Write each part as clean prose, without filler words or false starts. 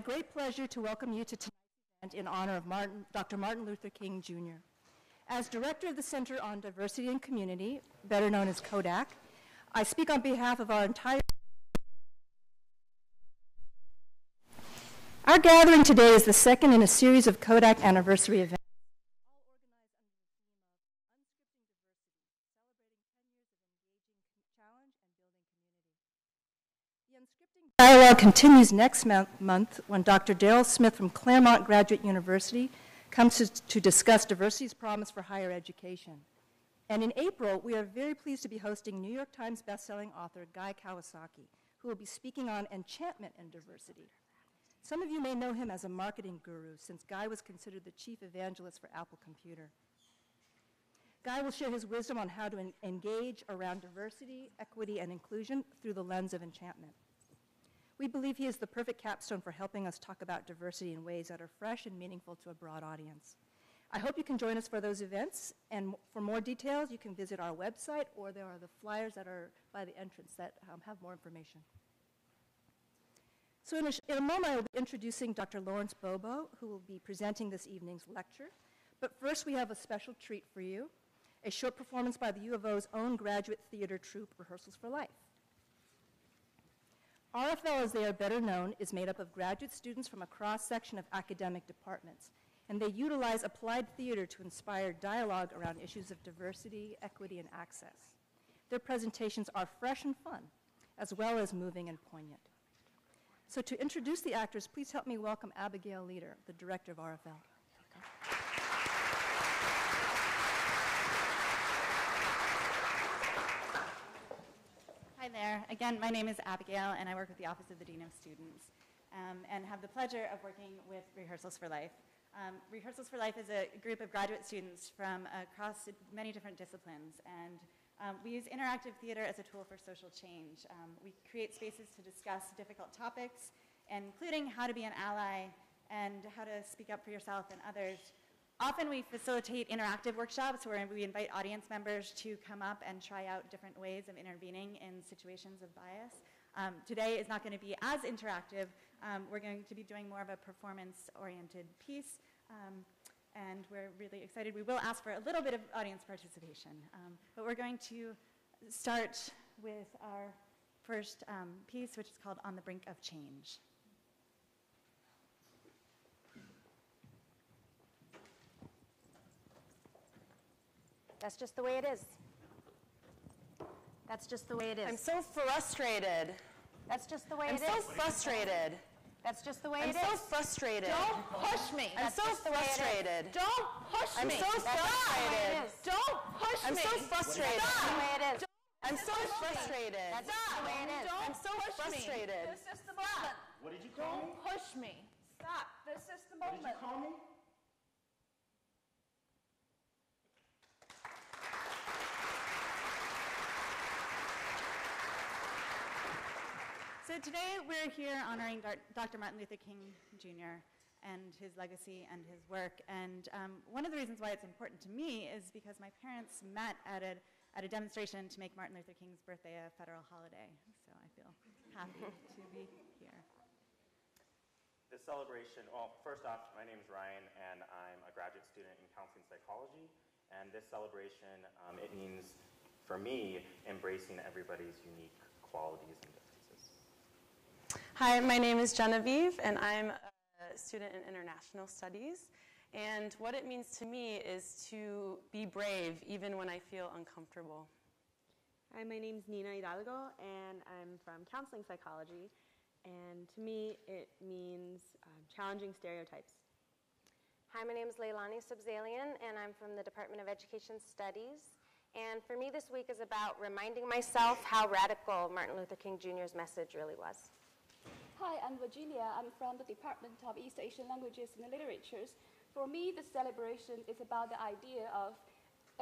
Great pleasure to welcome you to tonight's event in honor of Dr. Martin Luther King, Jr. As director of the Center on Diversity and Community, better known as CoDaC, I speak on behalf of our entire... Our gathering today is the second in a series of CoDaC anniversary events, all organized under the theme of Unscripting Diversity, celebrating 10 years of engaging challenge and building community. The Unscripting Dialogue continues next month when Dr. Daryl Smith from Claremont Graduate University comes to discuss diversity's promise for higher education. And in April, we are very pleased to be hosting New York Times bestselling author Guy Kawasaki, who will be speaking on enchantment and diversity. Some of you may know him as a marketing guru, since Guy was considered the chief evangelist for Apple Computer. Guy will share his wisdom on how to engage around diversity, equity, and inclusion through the lens of enchantment. We believe he is the perfect capstone for helping us talk about diversity in ways that are fresh and meaningful to a broad audience. I hope you can join us for those events, and for more details, you can visit our website, or there are the flyers that are by the entrance that have more information. So in a moment, I will be introducing Dr. Lawrence Bobo, who will be presenting this evening's lecture. But first, we have a special treat for you, a short performance by the U of O's own graduate theater troupe, Rehearsals for Life. RFL, as they are better known, is made up of graduate students from a cross-section of academic departments, and they utilize applied theater to inspire dialogue around issues of diversity, equity, and access. Their presentations are fresh and fun, as well as moving and poignant. So to introduce the actors, please help me welcome Abigail Leader, the director of RFL. Hi there. Again, my name is Abigail, and I work with the Office of the Dean of Students, and have the pleasure of working with Rehearsals for Life. Rehearsals for Life is a group of graduate students from across many different disciplines, and we use interactive theater as a tool for social change. We create spaces to discuss difficult topics, including how to be an ally and how to speak up for yourself and others. Often we facilitate interactive workshops where we invite audience members to come up and try out different ways of intervening in situations of bias. Today is not going to be as interactive. We're going to be doing more of a performance-oriented piece. And we're really excited. We will ask for a little bit of audience participation. But we're going to start with our first piece, which is called On the Brink of Change. That's just the way it is. That's just the way it is. I'm so frustrated. That's just the way it is. I'm so frustrated. That's just the way it is. I'm so frustrated. Don't push me. I'm so frustrated. Don't push me. I'm so frustrated. Don't push me. I'm so frustrated. That's the way it is. I'm so frustrated. That's the way it is. I'm so frustrated. This is the moment. What did you call me? Don't push me. Stop. This is the moment. What did you call me? So today we're here honoring Dr. Martin Luther King, Jr. and his legacy and his work. And one of the reasons why it's important to me is because my parents met at a demonstration to make Martin Luther King's birthday a federal holiday. So I feel happy to be here. The celebration, well, first off, my name is Ryan, and I'm a graduate student in counseling psychology. And this celebration, it means, for me, embracing everybody's unique qualities and differences. Hi, my name is Genevieve, and I'm a student in international studies. And what it means to me is to be brave even when I feel uncomfortable. Hi, my name's Nina Hidalgo, and I'm from counseling psychology. And to me, it means challenging stereotypes. Hi, my name is Leilani Subzalian, and I'm from the Department of Education Studies. And for me, this week is about reminding myself how radical Martin Luther King Jr.'s message really was. Hi, I'm Virginia. I'm from the Department of East Asian Languages and Literatures. For me, the celebration is about the idea of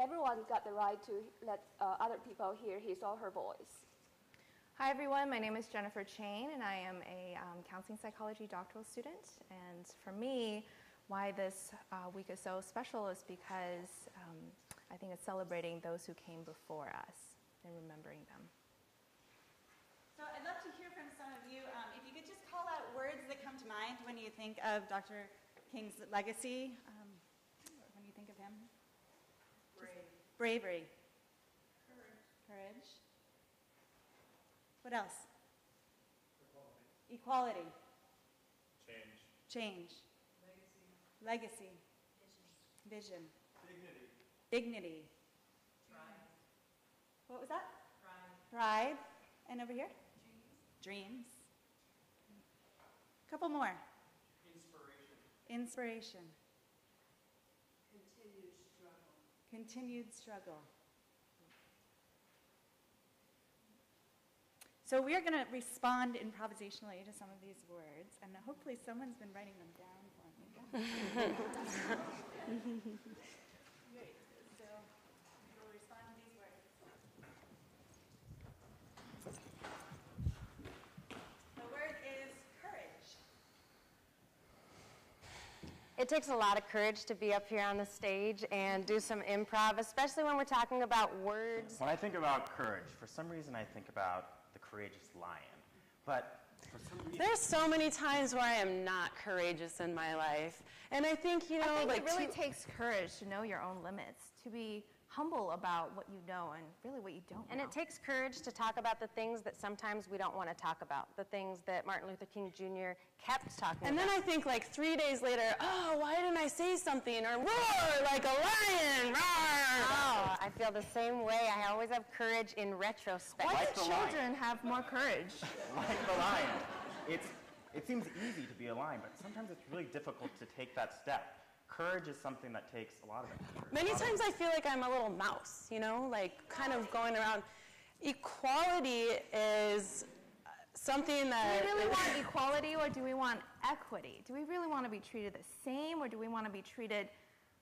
everyone's got the right to let other people hear his or her voice. Hi everyone, my name is Jennifer Chain, and I am a counseling psychology doctoral student. And for me, why this week is so special is because I think it's celebrating those who came before us and remembering them. So I'd love to hear from some of you. If you could just call out words that come to mind when you think of Dr. King's legacy. When you think of him? Bravery. Courage. What else? Equality. Change. Legacy. Vision. Dignity. What was that? Pride. And over here? Dreams. A couple more. Inspiration. Continued struggle. So we are going to respond improvisationally to some of these words, and hopefully someone's been writing them down for me. Great. So we'll respond to these words. The word is courage. It takes a lot of courage to be up here on the stage and do some improv, especially when we're talking about words. When I think about courage, for some reason I think about the courageous lion. But for some reason... There's so many times where I am not courageous in my life. And I think, you know, I think like it really takes courage to know your own limits, to be humble about what you know and really what you don't know. And it takes courage to talk about the things that sometimes we don't want to talk about, the things that Martin Luther King Jr. kept talking about. And then I think like 3 days later, oh, why didn't I say something? Or roar like a lion, roar! Oh, I feel the same way. I always have courage in retrospect. Why Like do the lion. children have more courage? Like the lion. It seems easy to be a lion, but sometimes it's really difficult to take that step. Courage is something that takes a lot of effort. Many times I feel like I'm a little mouse, you know, like kind of going around. Equality is something that... Do we really want equality or do we want equity? Do we really want to be treated the same or do we want to be treated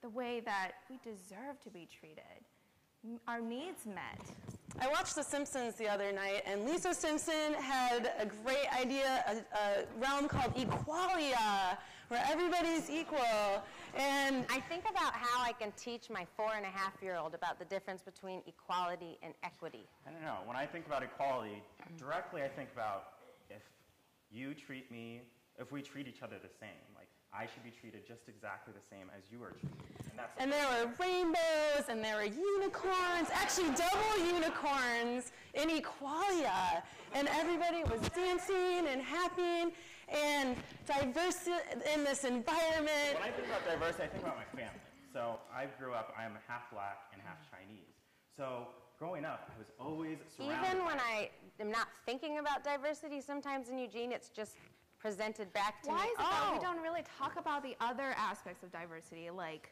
the way that we deserve to be treated? Our needs met. I watched The Simpsons the other night, and Lisa Simpson had a great idea, a realm called Equalia, where everybody's equal. And I think about how I can teach my 4.5-year-old about the difference between equality and equity. I don't know. When I think about equality, directly I think about if you treat me, if we treat each other the same. Like, I should be treated just exactly the same as you are treated. And there were rainbows, and there were unicorns, actually double unicorns in Equalia. And everybody was dancing and happy and diverse in this environment. When I think about diversity, I think about my family. So I grew up, I am half black and half Chinese. So growing up, I was always surrounded Even when by... I am not thinking about diversity, sometimes in Eugene, it's just presented back to Why me. is it that we don't really talk about the other aspects of diversity, like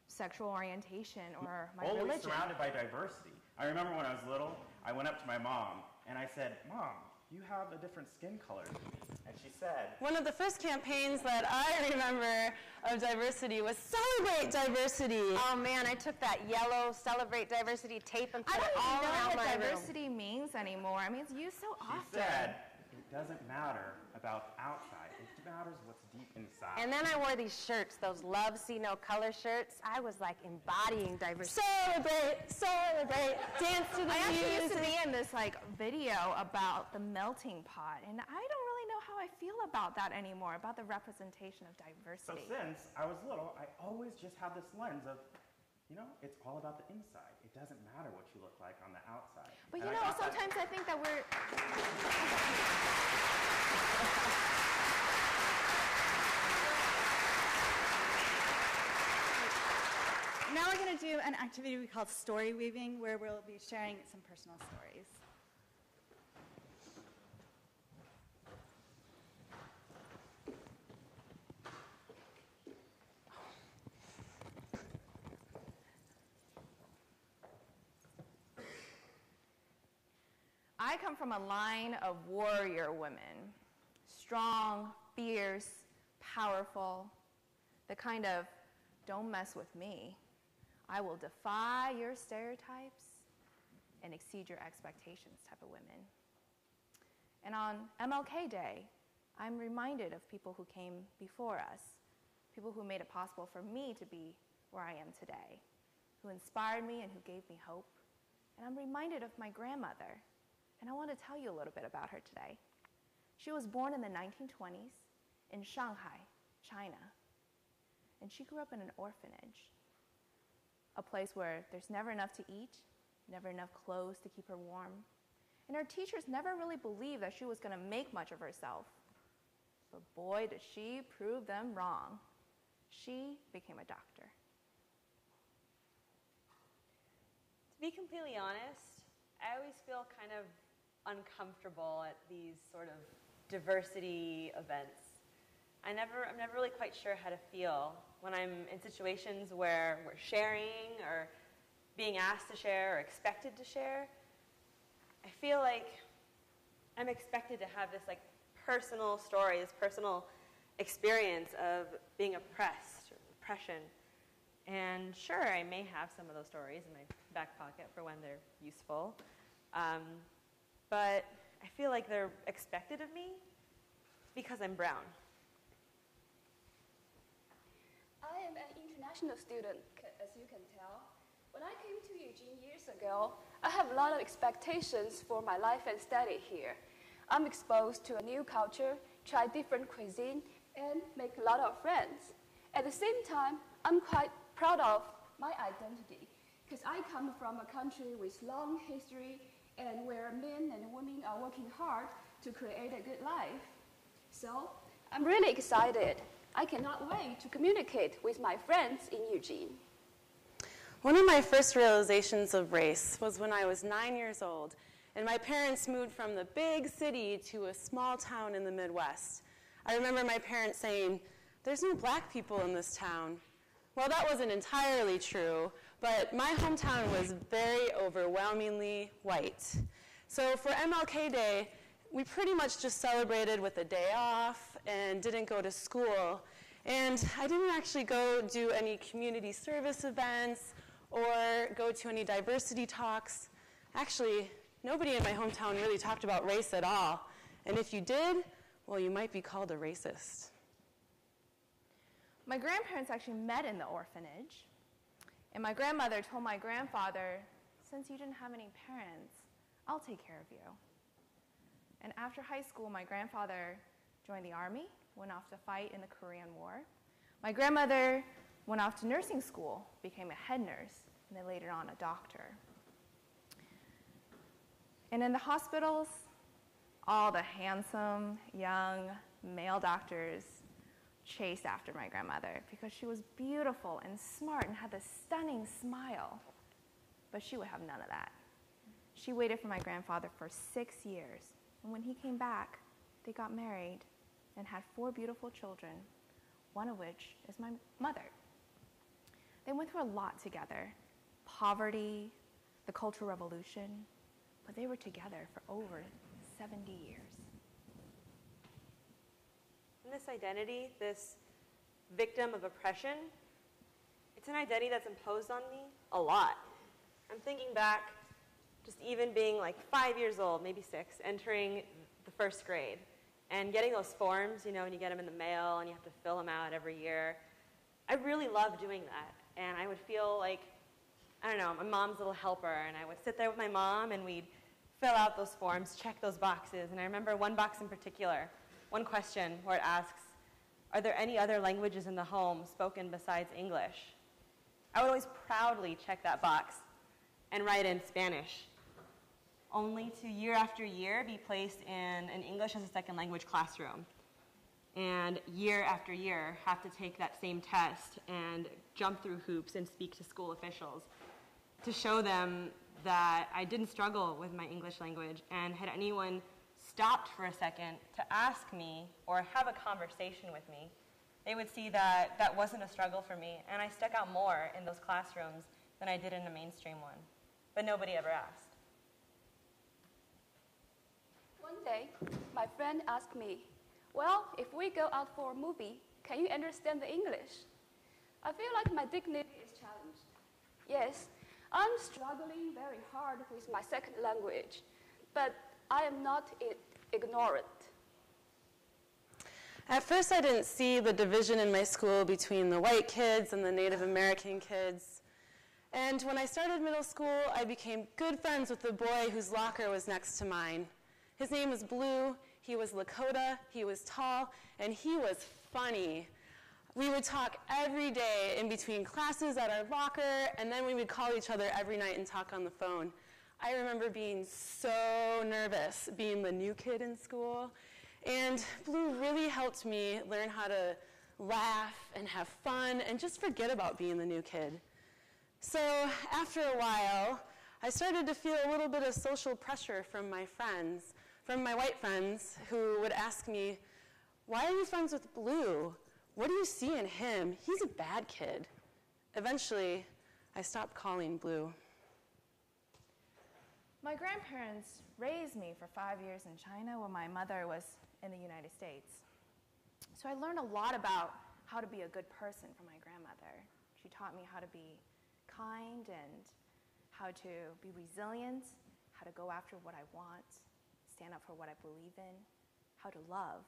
sexual orientation or my always religion? Surrounded by diversity. I remember when I was little, I went up to my mom and I said, "Mom, you have a different skin color than me." And she said... One of the first campaigns that I remember of diversity was Celebrate Diversity. Oh man, I took that yellow Celebrate Diversity tape and put I don't it all even know around what my diversity means anymore. I mean, it's used so She often. said, it doesn't matter about outside. It matters what's deep inside. And then I wore these shirts, those Love See No Color shirts. I was like embodying diversity. Celebrate, celebrate, dance to the I actually used to music. be in this like video about the melting pot, and I don't really know how I feel about that anymore, about the representation of So diversity. since I was little, I always just have this lens of, you know, it's all about the inside. It doesn't matter what you look like on the outside. But And you I know, got that- sometimes I think that we're... Now we're going to do an activity we call story weaving, where we'll be sharing some personal stories. I come from a line of warrior women, strong, fierce, powerful, the kind of don't mess with me. I will defy your stereotypes and exceed your expectations type of women. And on MLK Day, I'm reminded of people who came before us, people who made it possible for me to be where I am today, who inspired me and who gave me hope. And I'm reminded of my grandmother, and I want to tell you a little bit about her today. She was born in the 1920s in Shanghai, China. And she grew up in an orphanage, a place where there's never enough to eat, never enough clothes to keep her warm. And her teachers never really believed that she was going to make much of herself. But boy, did she prove them wrong. She became a doctor. To be completely honest, I always feel kind of uncomfortable at these sort of diversity events. I'm never really quite sure how to feel when I'm in situations where we're sharing or being asked to share or expected to share. I feel like I'm expected to have this like personal story, this personal experience of being oppressed or oppression. And sure, I may have some of those stories in my back pocket for when they're useful. But I feel like they're expected of me because I'm brown. I am an international student, as you can tell. When I came to Eugene years ago, I have a lot of expectations for my life and study here. I'm exposed to a new culture, try different cuisine, and make a lot of friends. At the same time, I'm quite proud of my identity, because I come from a country with long history and where men and women are working hard to create a good life. So I'm really excited. I cannot wait to communicate with my friends in Eugene. One of my first realizations of race was when I was 9 years old, and my parents moved from the big city to a small town in the Midwest. I remember my parents saying, "There's no black people in this town." Well, that wasn't entirely true, but my hometown was very overwhelmingly white. So for MLK Day, we pretty much just celebrated with a day off and didn't go to school. And I didn't actually go do any community service events or go to any diversity talks. Actually, nobody in my hometown really talked about race at all. And if you did, well, you might be called a racist. My grandparents actually met in the orphanage, and my grandmother told my grandfather, "Since you didn't have any parents, I'll take care of you." And after high school, my grandfather joined the army, went off to fight in the Korean War. My grandmother went off to nursing school, became a head nurse, and then later on a doctor. And in the hospitals, all the handsome, young male doctors chased after my grandmother because she was beautiful and smart and had this stunning smile. But she would have none of that. She waited for my grandfather for 6 years. And when he came back, they got married and had 4 beautiful children, one of which is my mother. They went through a lot together. Poverty, the Cultural Revolution, but they were together for over 70 years. And this identity, this victim of oppression, it's an identity that's imposed on me a lot. I'm thinking back, just even being like 5 years old, maybe 6, entering the first grade, and getting those forms, and you get them in the mail, and you have to fill them out every year. I really loved doing that, and I would feel like, I don't know, my mom's little helper, and I would sit there with my mom, and we'd fill out those forms, check those boxes, and I remember one box in particular, one question where it asks, "Are there any other languages in the home spoken besides English?" I would always proudly check that box and write in Spanish, only to year after year be placed in an English as a second language classroom. And year after year have to take that same test and jump through hoops and speak to school officials to show them that I didn't struggle with my English language, and had anyone stopped for a second to ask me or have a conversation with me, they would see that that wasn't a struggle for me, and I stuck out more in those classrooms than I did in a mainstream one. But nobody ever asked. One day, my friend asked me, "Well, if we go out for a movie, can you understand the English?" I feel like my dignity is challenged. Yes, I'm struggling very hard with my second language, but I am not ignorant. At first, I didn't see the division in my school between the white kids and the Native American kids. And when I started middle school, I became good friends with the boy whose locker was next to mine. His name was Blue. He was Lakota, he was tall, and he was funny. We would talk every day in between classes at our locker, and then we would call each other every night and talk on the phone. I remember being so nervous being the new kid in school, and Blue really helped me learn how to laugh and have fun and just forget about being the new kid. So after a while, I started to feel a little bit of social pressure from my friends, from my white friends, who would ask me, "Why are you friends with Blue? What do you see in him? He's a bad kid." Eventually, I stopped calling Blue. My grandparents raised me for 5 years in China when my mother was in the United States. So I learned a lot about how to be a good person from my grandmother. She taught me how to be kind and how to be resilient, how to go after what I want, stand up for what I believe in, how to love,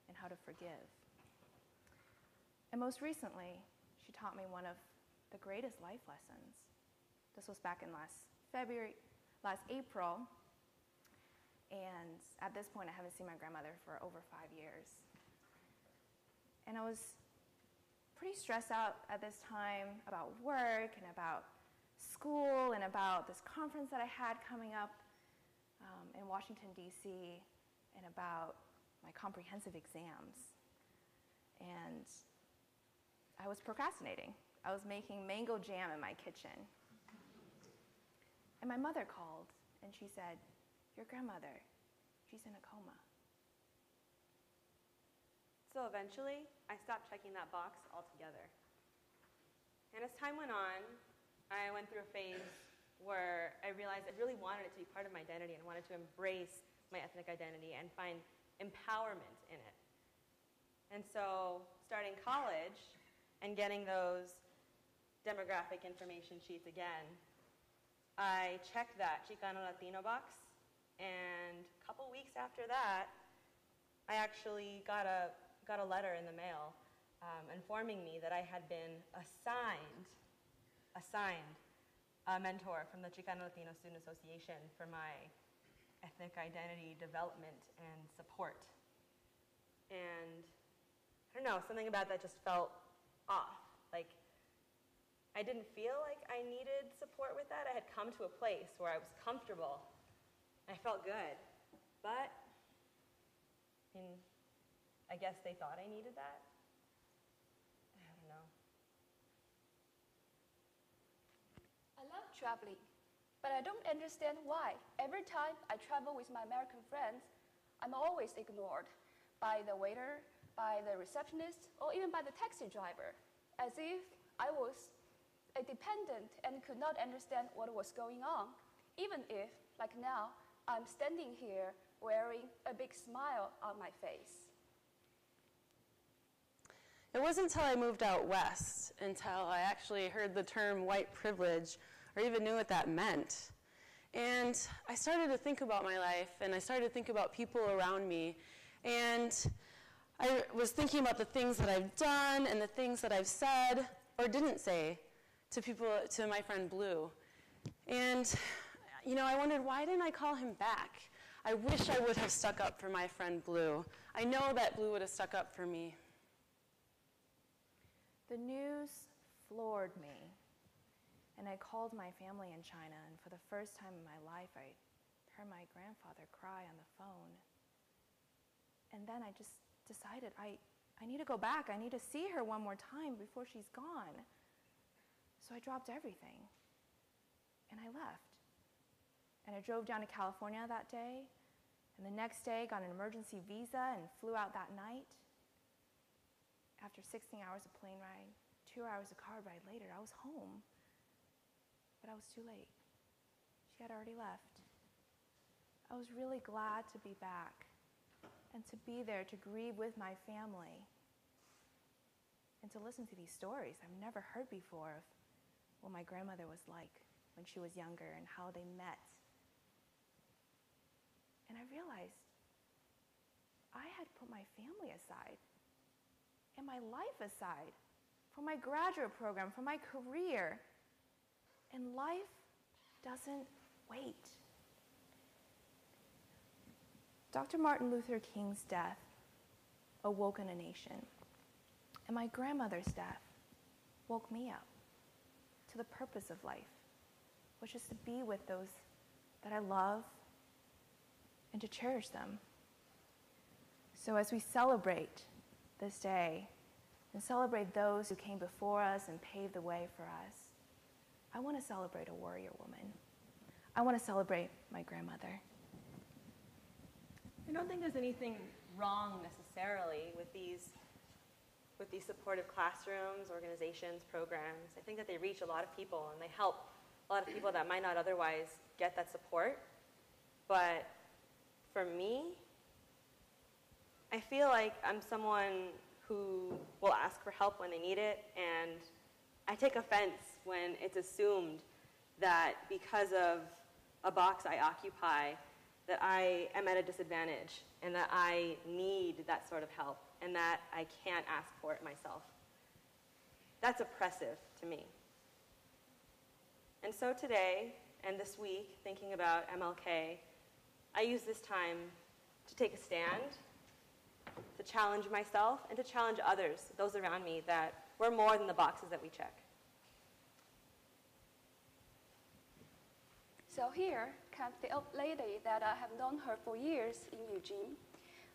and how to forgive. And most recently, she taught me one of the greatest life lessons. This was back in last April, and at this point I haven't seen my grandmother for over 5 years. And I was pretty stressed out at this time about work and about school and about this conference that I had coming up in Washington, D.C., and about my comprehensive exams. And I was procrastinating. I was making mango jam in my kitchen. And my mother called, and she said, "Your grandmother, she's in a coma." So eventually, I stopped checking that box altogether. And as time went on, I went through a phase where I realized I really wanted it to be part of my identity and wanted to embrace my ethnic identity and find empowerment in it. And so starting college and getting those demographic information sheets again, I checked that Chicano Latino box, and a couple weeks after that, I actually got a letter in the mail informing me that I had been assigned a mentor from the Chicano Latino Student Association for my ethnic identity development and support. And I don't know, something about that just felt off. Like, I didn't feel like I needed support with that. I had come to a place where I was comfortable, and I felt good. But, I guess they thought I needed that. I don't know. I love traveling, but I don't understand why. Every time I travel with my American friends, I'm always ignored by the waiter, by the receptionist, or even by the taxi driver, as if I was a dependent and could not understand what was going on, even if, like now, I'm standing here wearing a big smile on my face. It wasn't until I moved out west until I actually heard the term white privilege or even knew what that meant. And I started to think about my life, and I started to think about people around me. And I was thinking about the things that I've done and the things that I've said or didn't say to my friend Blue. And, I wondered, why didn't I call him back? I wish I would have stuck up for my friend Blue. I know that Blue would have stuck up for me. The news floored me, and I called my family in China, and for the first time in my life, I heard my grandfather cry on the phone. And then I just decided I need to go back. I need to see her one more time before she's gone. So I dropped everything, and I left. And I drove down to California that day, and the next day got an emergency visa and flew out that night. After 16 hours of plane ride, 2 hours of car ride later, I was home. But I was too late. She had already left. I was really glad to be back and to be there to grieve with my family and to listen to these stories I've never heard before of what my grandmother was like when she was younger and how they met. And I realized I had put my family aside and my life aside for my graduate program, for my career. And life doesn't wait. Dr. Martin Luther King's death awoke in a nation, and my grandmother's death woke me up to the purpose of life, which is to be with those that I love and to cherish them. So as we celebrate this day and celebrate those who came before us and paved the way for us, I want to celebrate a warrior woman. I want to celebrate my grandmother. I don't think there's anything wrong necessarily with these supportive classrooms, organizations, programs. I think that they reach a lot of people and they help a lot of people that might not otherwise get that support. But for me, I feel like I'm someone who will ask for help when they need it, and I take offense when it's assumed that because of a box I occupy, that I am at a disadvantage and that I need that sort of help and that I can't ask for it myself. That's oppressive to me. And so today and this week, thinking about MLK, I use this time to take a stand, to challenge myself, and to challenge others, those around me, that we're more than the boxes that we check. So here comes the old lady that I have known her for years in Eugene.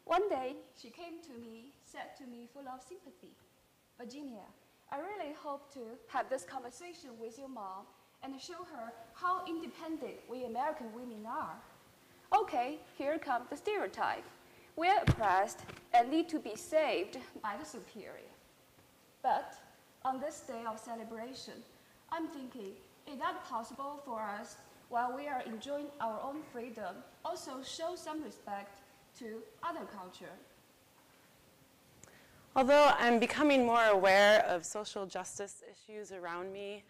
One day, she came to me, said to me full of sympathy, "Virginia, I really hope to have this conversation with your mom and show her how independent we American women are." Okay, here comes the stereotype. We are oppressed and need to be saved by the superior. But on this day of celebration, I'm thinking, is that possible for us, while we are enjoying our own freedom, also show some respect to other culture? Although I'm becoming more aware of social justice issues around me,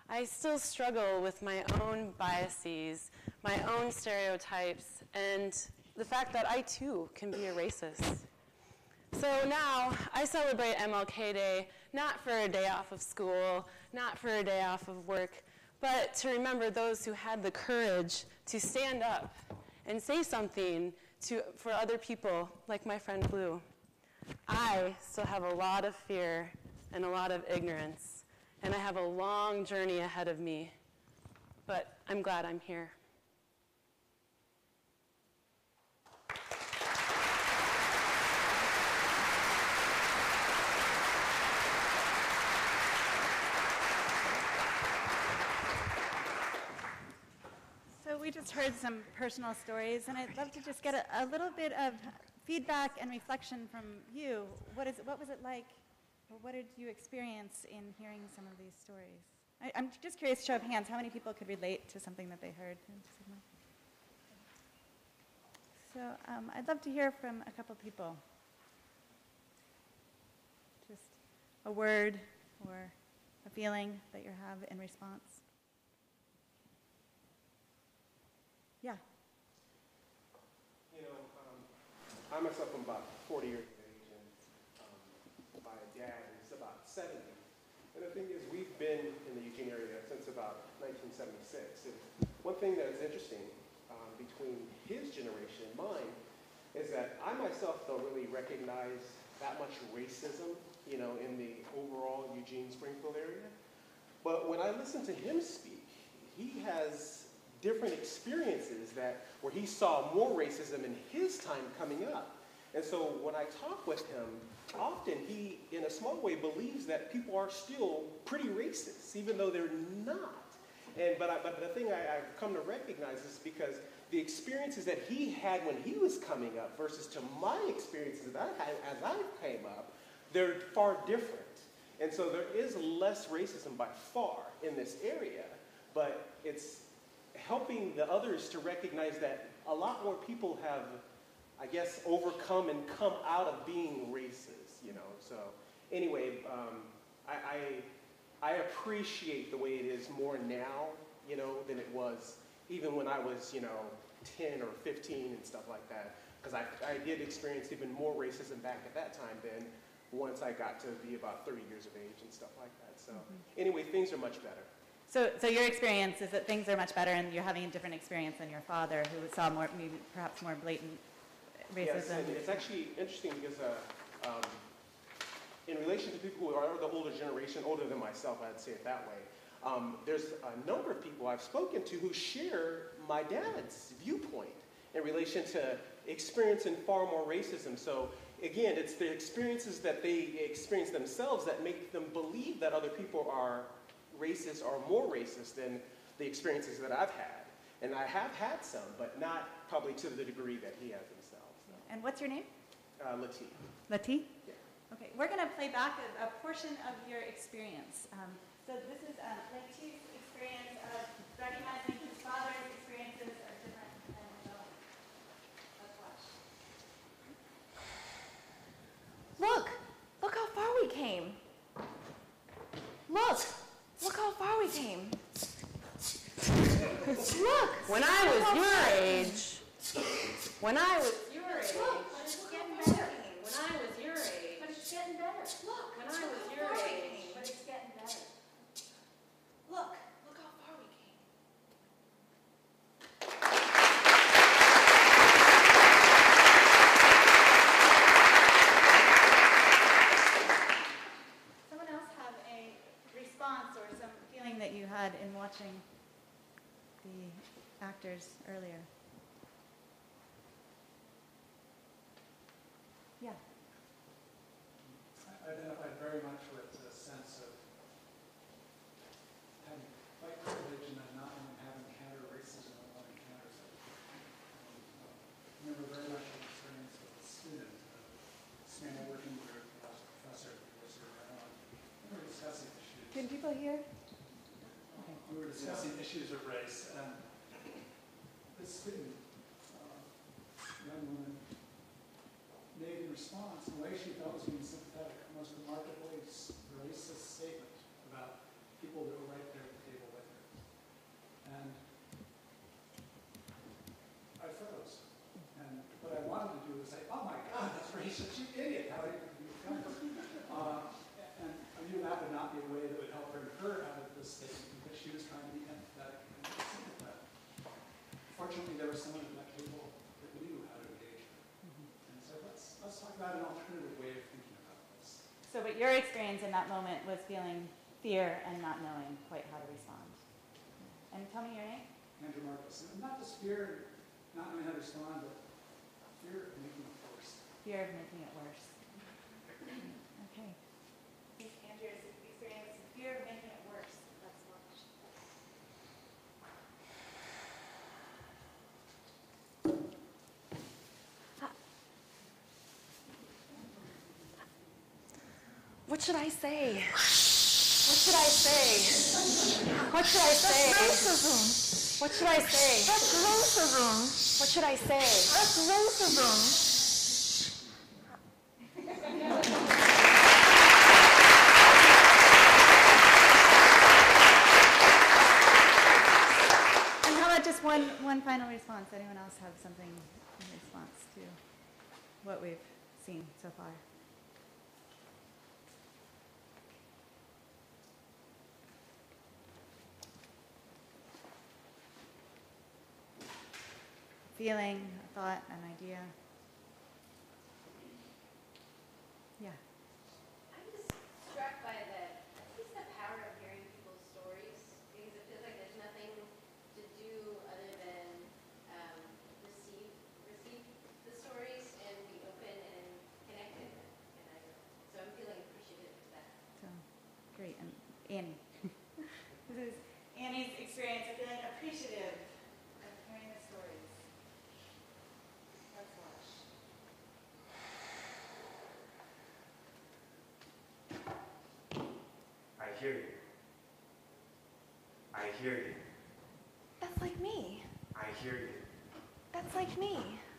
I still struggle with my own biases, my own stereotypes, and the fact that I too can be a racist. So now I celebrate MLK Day not for a day off of school, not for a day off of work, but to remember those who had the courage to stand up and say something for other people, like my friend Blue. I still have a lot of fear and a lot of ignorance, and I have a long journey ahead of me, but I'm glad I'm here. So we just heard some personal stories, and I'd love to just get a little bit of feedback and reflection from you. What was it like, or what did you experience in hearing some of these stories? I'm just curious, show of hands, how many people could relate to something that they heard? So I'd love to hear from a couple people. Just a word or a feeling that you have in response. Yeah. You know, I myself am about 40 years of age, and my dad is about 70. And the thing is, we've been in the Eugene area since about 1976. And one thing that is interesting between his generation and mine is that I myself don't really recognize that much racism, you know, in the overall Eugene Springfield area. But when I listen to him speak, he has different experiences where he saw more racism in his time coming up. And so when I talk with him, often he, in a small way, believes that people are still pretty racist, even though they're not. But the thing I've come to recognize is because the experiences that he had when he was coming up versus to my experiences that I had as I came up, they're far different. And so there is less racism by far in this area, but it's helping the others to recognize that a lot more people have, I guess, overcome and come out of being racist, you know. So anyway, I appreciate the way it is more now, you know, than it was even when I was, you know, 10 or 15 and stuff like that. Because I did experience even more racism back at that time than once I got to be about 30 years of age and stuff like that. So anyway, things are much better. So your experience is that things are much better, and you're having a different experience than your father, who saw more, maybe perhaps more blatant Yes, racism? and it's actually interesting because in relation to people who are the older generation, older than myself, I'd say it that way, there's a number of people I've spoken to who share my dad's viewpoint in relation to experiencing far more racism. So again, it's the experiences that they experience themselves that make them believe that other people are racist or more racist than the experiences that I've had. And I have had some, but not probably to the degree that he has himself. So. And what's your name? Latif. Latif? Yeah. Okay, we're going to play back a portion of your experience. So this is Latif's experience of recognizing his father's experiences are different than his own. Let's watch. Look how far we came. Look how far we came. Look. When I was your age, when I was your age, Look, but it's getting better. when I was your age, But it's getting better. Look, when I was your age, but it's getting better. Look how far we came. Someone else have a response or some feeling that you had in watching the actors earlier? Yeah. I identified very much with the sense of having white privilege and then not having encountered racism and one encounters it. I remember very much an experience with a student, a small working group, Bois Professor at the University of Maryland. We were discussing issues. Can people hear? We were discussing issues of race, and this student, young woman, made in response, in a way she felt was being sympathetic, a most remarkably racist statement about people that were right there at the table with her. And I froze. And what I wanted to do was say, oh my God, that's racist, you idiot, how did you become this? And I knew that would not be a way that would help bring her out of this statement, because she was trying to be empathetic and sympathetic. Fortunately, there was someone at that table that knew how to engage her. And so let's talk about an alternative way of thinking about this. So what your experience in that moment was feeling fear and not knowing quite how to respond. And tell me your name. Andrew Marcus. And not just fear, not knowing how to respond, but fear of making it worse. Fear of making it worse. Okay. Andrew's experience, fear of making it worse. Let's watch. what should I say? What should I say? What should I say? That's racism. What should I say? That's racism. What should I say? That's racism. And how about just one final response? Anyone else have something in response to what we've seen so far? Feeling, a thought, an idea? Yeah. I'm just struck by the power of hearing people's stories, because it feels like there's nothing to do other than receive the stories and be open and connect with them. So I'm feeling appreciative of that. So, great. And Annie. This is Annie's experience of feeling appreciative of hearing the stories. Let's watch. I hear you. I hear you. That's like me. I hear you. That's like me.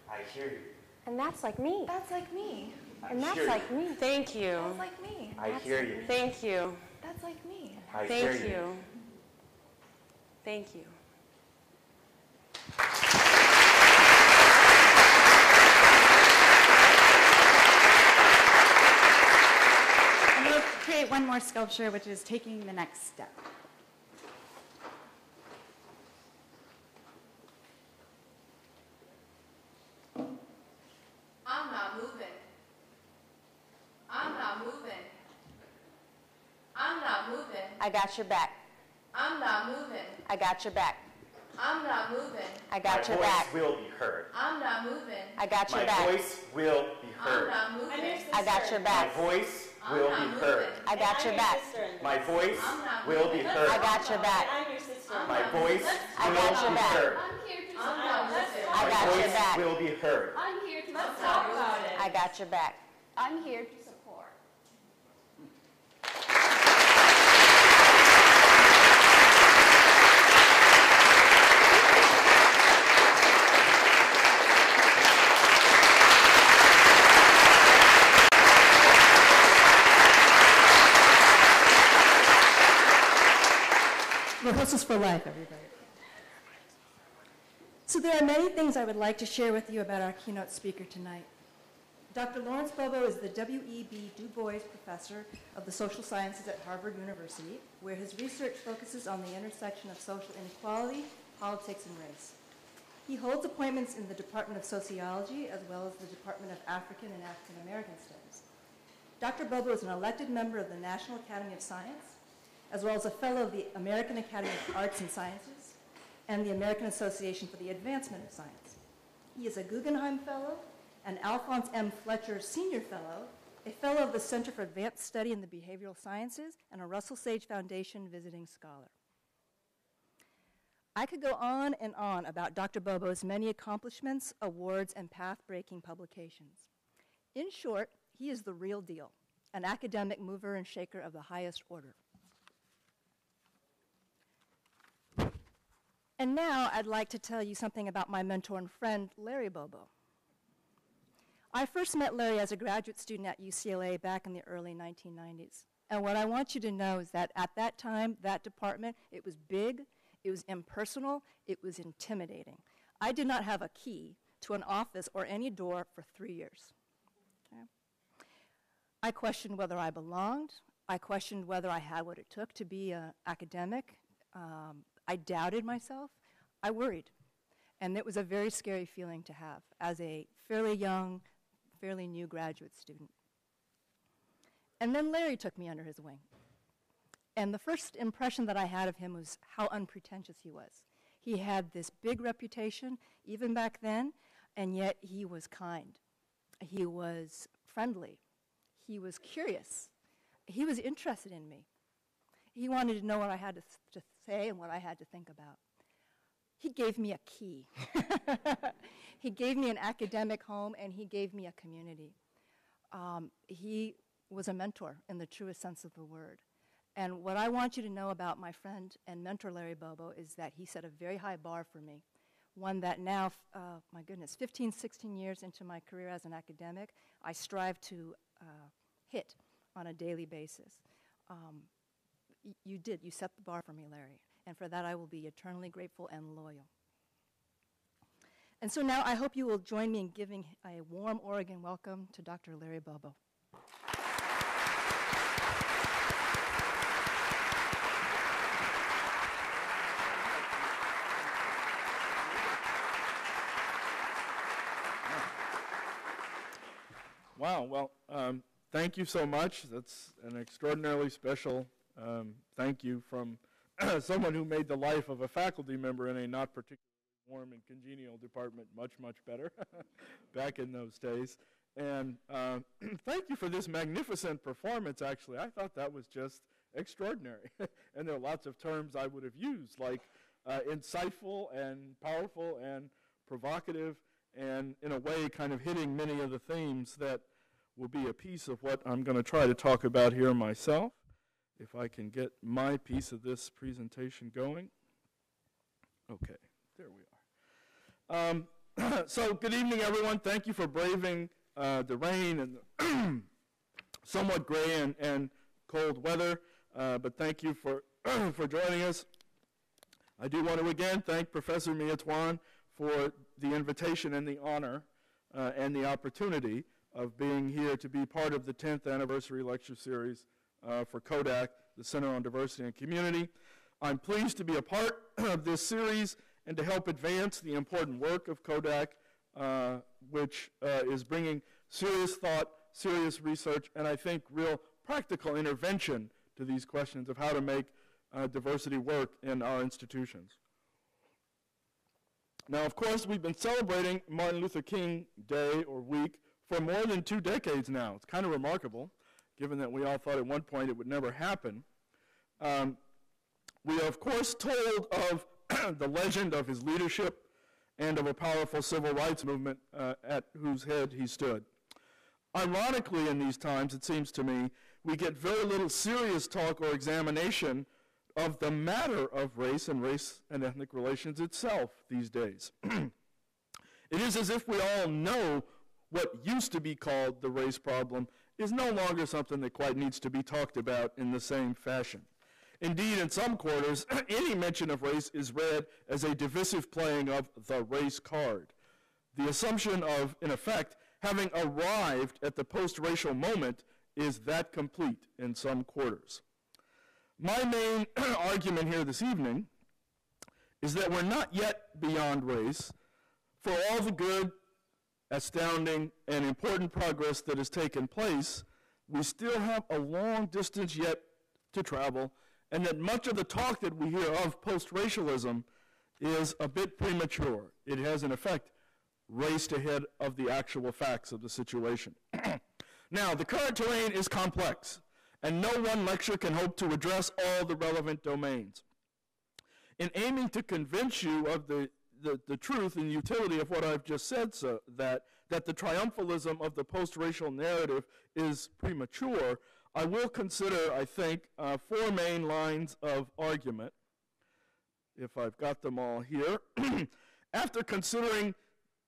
I hear you. And that's like me. That's like me. And that's hear like me. Thank you. That's like me. I hear you. Thank you. That's like me. I Thank hear you. Thank you. And we'll create one more sculpture, which is taking the next step. I got your back. I'm not moving. I got your back. I'm not moving. I got your back. My voice will be heard. I'm not moving. I got your My back. voice will be I'm heard. not moving. I got your My back. voice I'm will not be moving. heard. I got your back. My voice I'm not will be moving. heard. I got your back. I'm your sister. My voice I will got your be back. heard. I'm here to support. I My got your voice back. will be heard. I'm here to Let's talk about it. I got your back. I'm here to support. Rehearsals for life, everybody. So there are many things I would like to share with you about our keynote speaker tonight. Dr. Lawrence Bobo is the W.E.B. Du Bois Professor of the Social Sciences at Harvard University, where his research focuses on the intersection of social inequality, politics, and race. He holds appointments in the Department of Sociology as well as the Department of African and African American Studies. Dr. Bobo is an elected member of the National Academy of Science, as well as a fellow of the American Academy of Arts and Sciences and the American Association for the Advancement of Science. He is a Guggenheim Fellow, an Alphonse M. Fletcher Senior Fellow, a Fellow of the Center for Advanced Study in the Behavioral Sciences, and a Russell Sage Foundation Visiting Scholar. I could go on and on about Dr. Bobo's many accomplishments, awards, and path-breaking publications. In short, he is the real deal, an academic mover and shaker of the highest order. And now I'd like to tell you something about my mentor and friend, Larry Bobo. I first met Larry as a graduate student at UCLA back in the early 1990s. And what I want you to know is that at that time, that department, it was big, it was impersonal, it was intimidating. I did not have a key to an office or any door for 3 years. Okay? I questioned whether I belonged. I questioned whether I had what it took to be an academic. I doubted myself. I worried. And it was a very scary feeling to have as a fairly young, fairly new graduate student. And then Larry took me under his wing. And the first impression that I had of him was how unpretentious he was. He had this big reputation, even back then, and yet he was kind. He was friendly. He was curious. He was interested in me. He wanted to know what I had to say and what I had to think about. He gave me a key. He gave me an academic home, and he gave me a community. He was a mentor in the truest sense of the word. And what I want you to know about my friend and mentor, Larry Bobo, is that he set a very high bar for me, one that now, my goodness, 15, 16 years into my career as an academic, I strive to hit on a daily basis. You set the bar for me, Larry, and for that I will be eternally grateful and loyal. And so now I hope you will join me in giving a warm Oregon welcome to Dr. Larry Bobo. Wow, well, thank you so much. That's an extraordinarily special thank you from someone who made the life of a faculty member in a not particularly warm and congenial department much, much better back in those days. And thank you for this magnificent performance, actually. I thought that was just extraordinary. And there are lots of terms I would have used, like insightful and powerful and provocative, and in a way kind of hitting many of the themes that will be a piece of what I'm going to try to talk about here myself. If I can get my piece of this presentation going. Okay, there we are. So good evening, everyone. Thank you for braving the rain and the somewhat gray and cold weather, but thank you for, for joining us. I do want to again thank Professor Miatwan for the invitation and the honor and the opportunity of being here to be part of the 10th anniversary lecture series for CoDaC, the Center on Diversity and Community. I'm pleased to be a part of this series and to help advance the important work of CoDaC, which is bringing serious thought, serious research, and I think real practical intervention to these questions of how to make diversity work in our institutions. Now, of course, we've been celebrating Martin Luther King Day or week for more than 2 decades now. It's kind of remarkable, given that we all thought at one point it would never happen. We are, of course, told of the legend of his leadership and of a powerful civil rights movement at whose head he stood. Ironically, in these times, it seems to me, we get very little serious talk or examination of the matter of race and ethnic relations itself these days. It is as if we all know what used to be called the race problem is no longer something that quite needs to be talked about in the same fashion. Indeed, in some quarters, any mention of race is read as a divisive playing of the race card. The assumption of, in effect, having arrived at the post-racial moment is that complete in some quarters. My main argument here this evening is that we're not yet beyond race. For all the good, astounding, and important progress that has taken place, we still have a long distance yet to travel, and that much of the talk that we hear of post-racialism is a bit premature. It has, in effect, raced ahead of the actual facts of the situation. Now, the current terrain is complex, and no one lecture can hope to address all the relevant domains. In aiming to convince you of the truth and utility of what I've just said, so that the triumphalism of the post-racial narrative is premature, I will consider, I think, 4 main lines of argument, if I've got them all here. After considering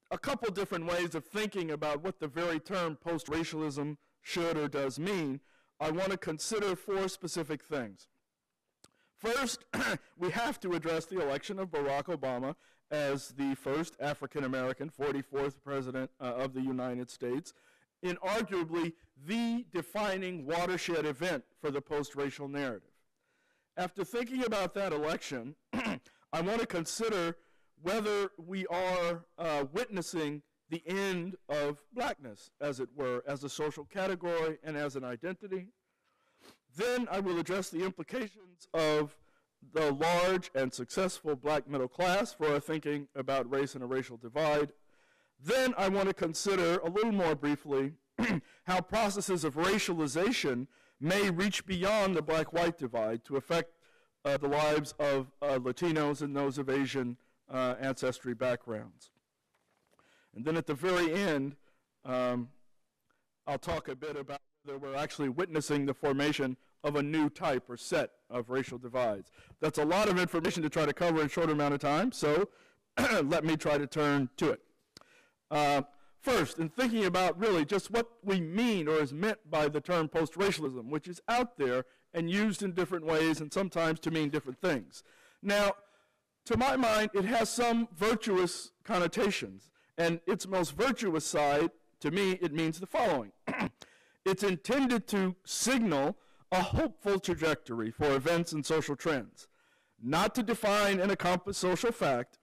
a couple different ways of thinking about what the very term post-racialism should or does mean, I want to consider 4 specific things. First, we have to address the election of Barack Obama as the first African-American 44th president of the United States, in arguably the defining watershed event for the post-racial narrative. After thinking about that election, I want to consider whether we are witnessing the end of blackness, as it were, as a social category and as an identity. Then I will address the implications of the large and successful black middle class for our thinking about race and a racial divide. Then I want to consider a little more briefly how processes of racialization may reach beyond the black-white divide to affect the lives of Latinos and those of Asian ancestry backgrounds. And then at the very end, I'll talk a bit about whether we're actually witnessing the formation of a new type or set of racial divides. That's a lot of information to try to cover in a short amount of time, so let me try to turn to it. First, in thinking about really just what we mean or is meant by the term post-racialism, which is out there and used in different ways and sometimes to mean different things. Now, to my mind, it has some virtuous connotations, and its most virtuous side, to me, it means the following. It's intended to signal a hopeful trajectory for events and social trends, not to define and encompass social fact,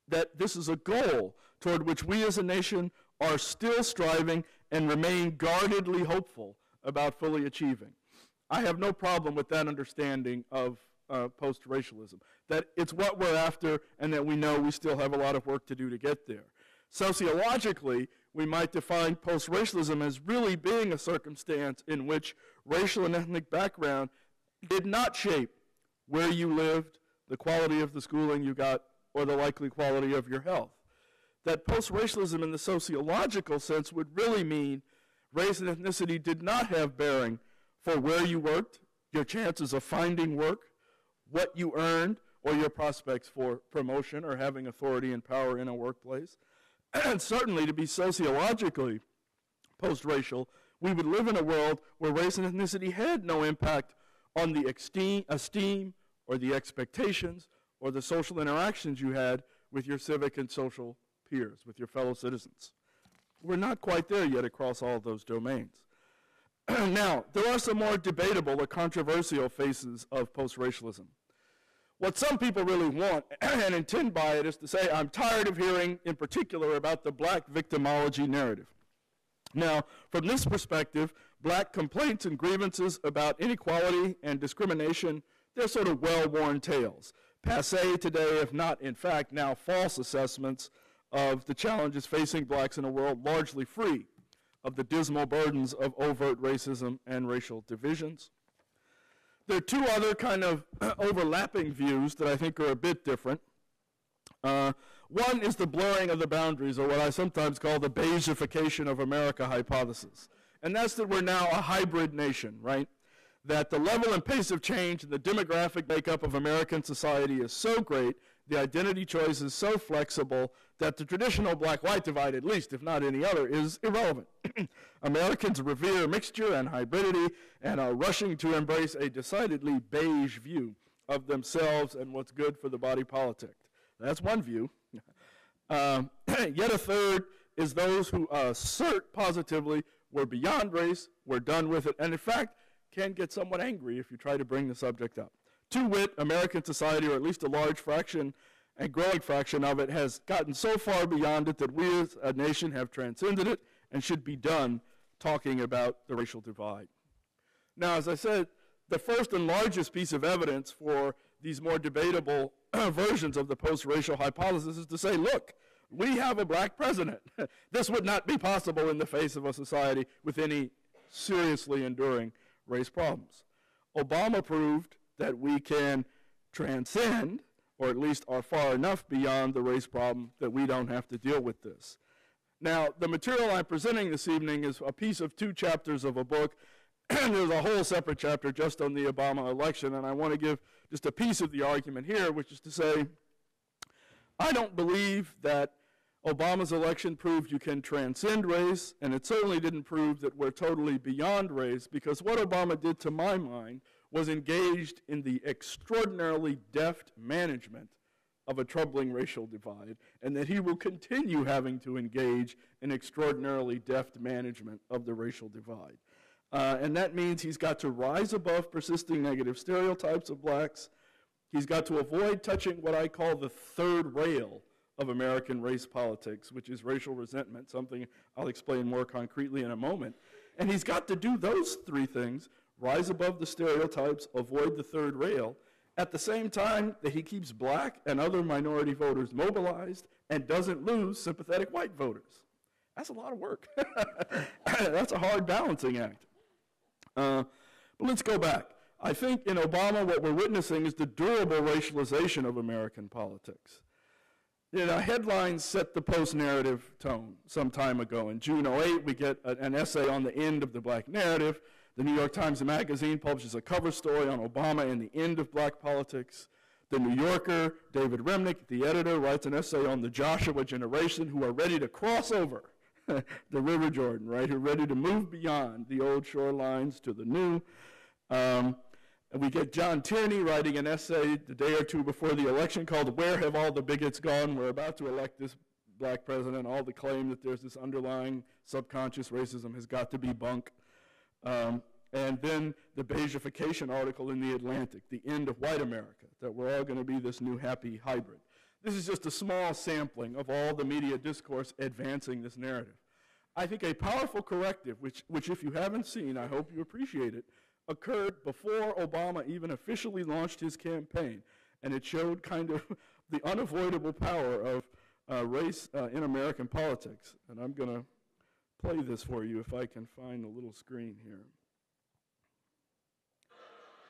that this is a goal toward which we as a nation are still striving and remain guardedly hopeful about fully achieving. I have no problem with that understanding of post-racialism, that it's what we're after and that we know we still have a lot of work to do to get there. Sociologically, we might define post-racialism as really being a circumstance in which racial and ethnic background did not shape where you lived, the quality of the schooling you got, or the likely quality of your health. That post-racialism in the sociological sense would really mean race and ethnicity did not have bearing for where you worked, your chances of finding work, what you earned, or your prospects for promotion or having authority and power in a workplace. And certainly to be sociologically post-racial, we would live in a world where race and ethnicity had no impact on the esteem or the expectations or the social interactions you had with your civic and social peers, with your fellow citizens. We're not quite there yet across all of those domains. Now, there are some more debatable or controversial phases of post-racialism. What some people really want and intend by it is to say, I'm tired of hearing in particular about the black victimology narrative. Now, from this perspective, black complaints and grievances about inequality and discrimination, they're sort of well-worn tales. Passé today, if not, in fact, now false assessments of the challenges facing blacks in a world largely free of the dismal burdens of overt racism and racial divisions. There are two other kind of overlapping views that I think are a bit different. One is the blurring of the boundaries, or what I sometimes call the beigeification of America hypothesis. And that's that we're now a hybrid nation, right? That the level and pace of change in the demographic makeup of American society is so great, the identity choice is so flexible, that the traditional black-white divide, at least, if not any other, is irrelevant. Americans revere mixture and hybridity and are rushing to embrace a decidedly beige view of themselves and what's good for the body politic. That's one view. Yet a third is those who assert positively we're beyond race, we're done with it, and in fact can get somewhat angry if you try to bring the subject up. To wit, American society, or at least a large fraction and growing fraction of it, has gotten so far beyond it that we as a nation have transcended it and should be done talking about the racial divide. Now, as I said, the first and largest piece of evidence for these more debatable versions of the post-racial hypothesis is to say, look, we have a black president. This would not be possible in the face of a society with any seriously enduring race problems. Obama proved that we can transcend, or at least are far enough beyond the race problem that we don't have to deal with this. Now, the material I'm presenting this evening is a piece of 2 chapters of a book, and there's a whole separate chapter just on the Obama election, and I want to give just a piece of the argument here, which is to say, I don't believe that Obama's election proved you can transcend race, and it certainly didn't prove that we're totally beyond race, because what Obama did, to my mind, was engaged in the extraordinarily deft management of a troubling racial divide, and that he will continue having to engage in extraordinarily deft management of the racial divide. And that means he's got to rise above persisting negative stereotypes of blacks. He's got to avoid touching what I call the third rail of American race politics, which is racial resentment, something I'll explain more concretely in a moment. And he's got to do those 3 things: rise above the stereotypes, avoid the third rail, at the same time that he keeps black and other minority voters mobilized and doesn't lose sympathetic white voters. That's a lot of work. That's a hard balancing act. But let's go back. I think in Obama what we're witnessing is the durable racialization of American politics. You know, headlines set the post-narrative tone some time ago. In June 2008, we get an essay on the end of the black narrative. The New York Times Magazine publishes a cover story on Obama and the end of black politics. The New Yorker, David Remnick, the editor, writes an essay on the Joshua generation who are ready to cross over the River Jordan, right, who are ready to move beyond the old shorelines to the new. And we get John Tierney writing an essay the day or 2 before the election called "Where Have All the Bigots Gone? We're about to elect this black president. All the claim that there's this underlying subconscious racism has got to be bunk." And then the beigeification article in The Atlantic, the end of white America, that we're all going to be this new happy hybrid. This is just a small sampling of all the media discourse advancing this narrative. I think a powerful corrective, which if you haven't seen, I hope you appreciate it, occurred before Obama even officially launched his campaign, and it showed kind of the unavoidable power of race in American politics. And I'm going to play this for you if I can find a little screen here.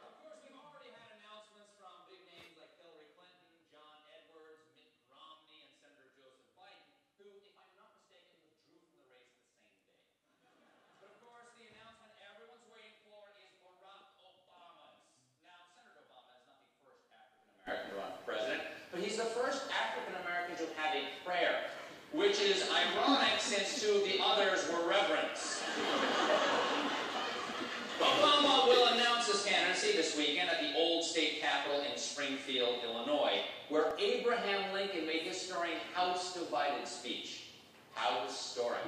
Of course, we've already had announcements from big names like Hillary Clinton, John Edwards, Mitt Romney, and Senator Joseph Biden, who, if I'm not mistaken, withdrew from the race the same day. But of course, the announcement everyone's waiting for is Barack Obama's. Now, Senator Obama is not the first African-American to run for president, but he's the first African-American to have a prayer, which is ironic since 2 of the others were reverends. Obama will announce his candidacy this weekend at the old state capitol in Springfield, Illinois, where Abraham Lincoln made his stirring House Divided speech. How historic.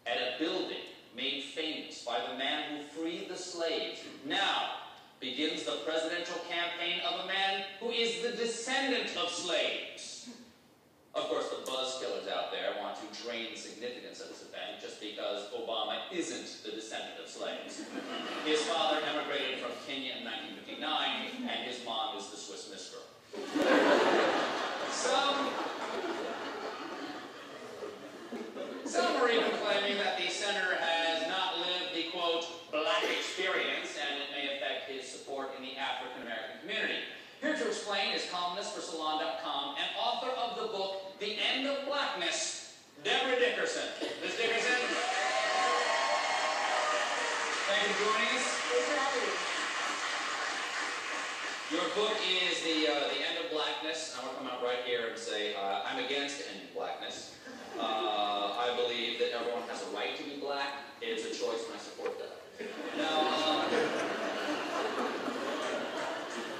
At a building made famous by the man who freed the slaves. Now begins the presidential campaign of a man who is the descendant of slaves. Of course, the buzz killers out there want to drain the significance of this event just because Obama isn't the descendant of slaves. His father emigrated from Kenya in 1959, and his mom is the Swiss Miss Girl. Some are even claiming that the senator has not lived the, quote, black experience, and it may affect his support in the African-American community. Here to explain is columnist for Salon.com and author of the book, The End of Blackness, Deborah Dickerson. Ms. Dickerson? Thank you for joining us. Thanks for having me. Your book is The End of Blackness. I want to come out right here and say I'm against ending blackness. I believe that everyone has a right to be black. It's a choice, and I support that. Now,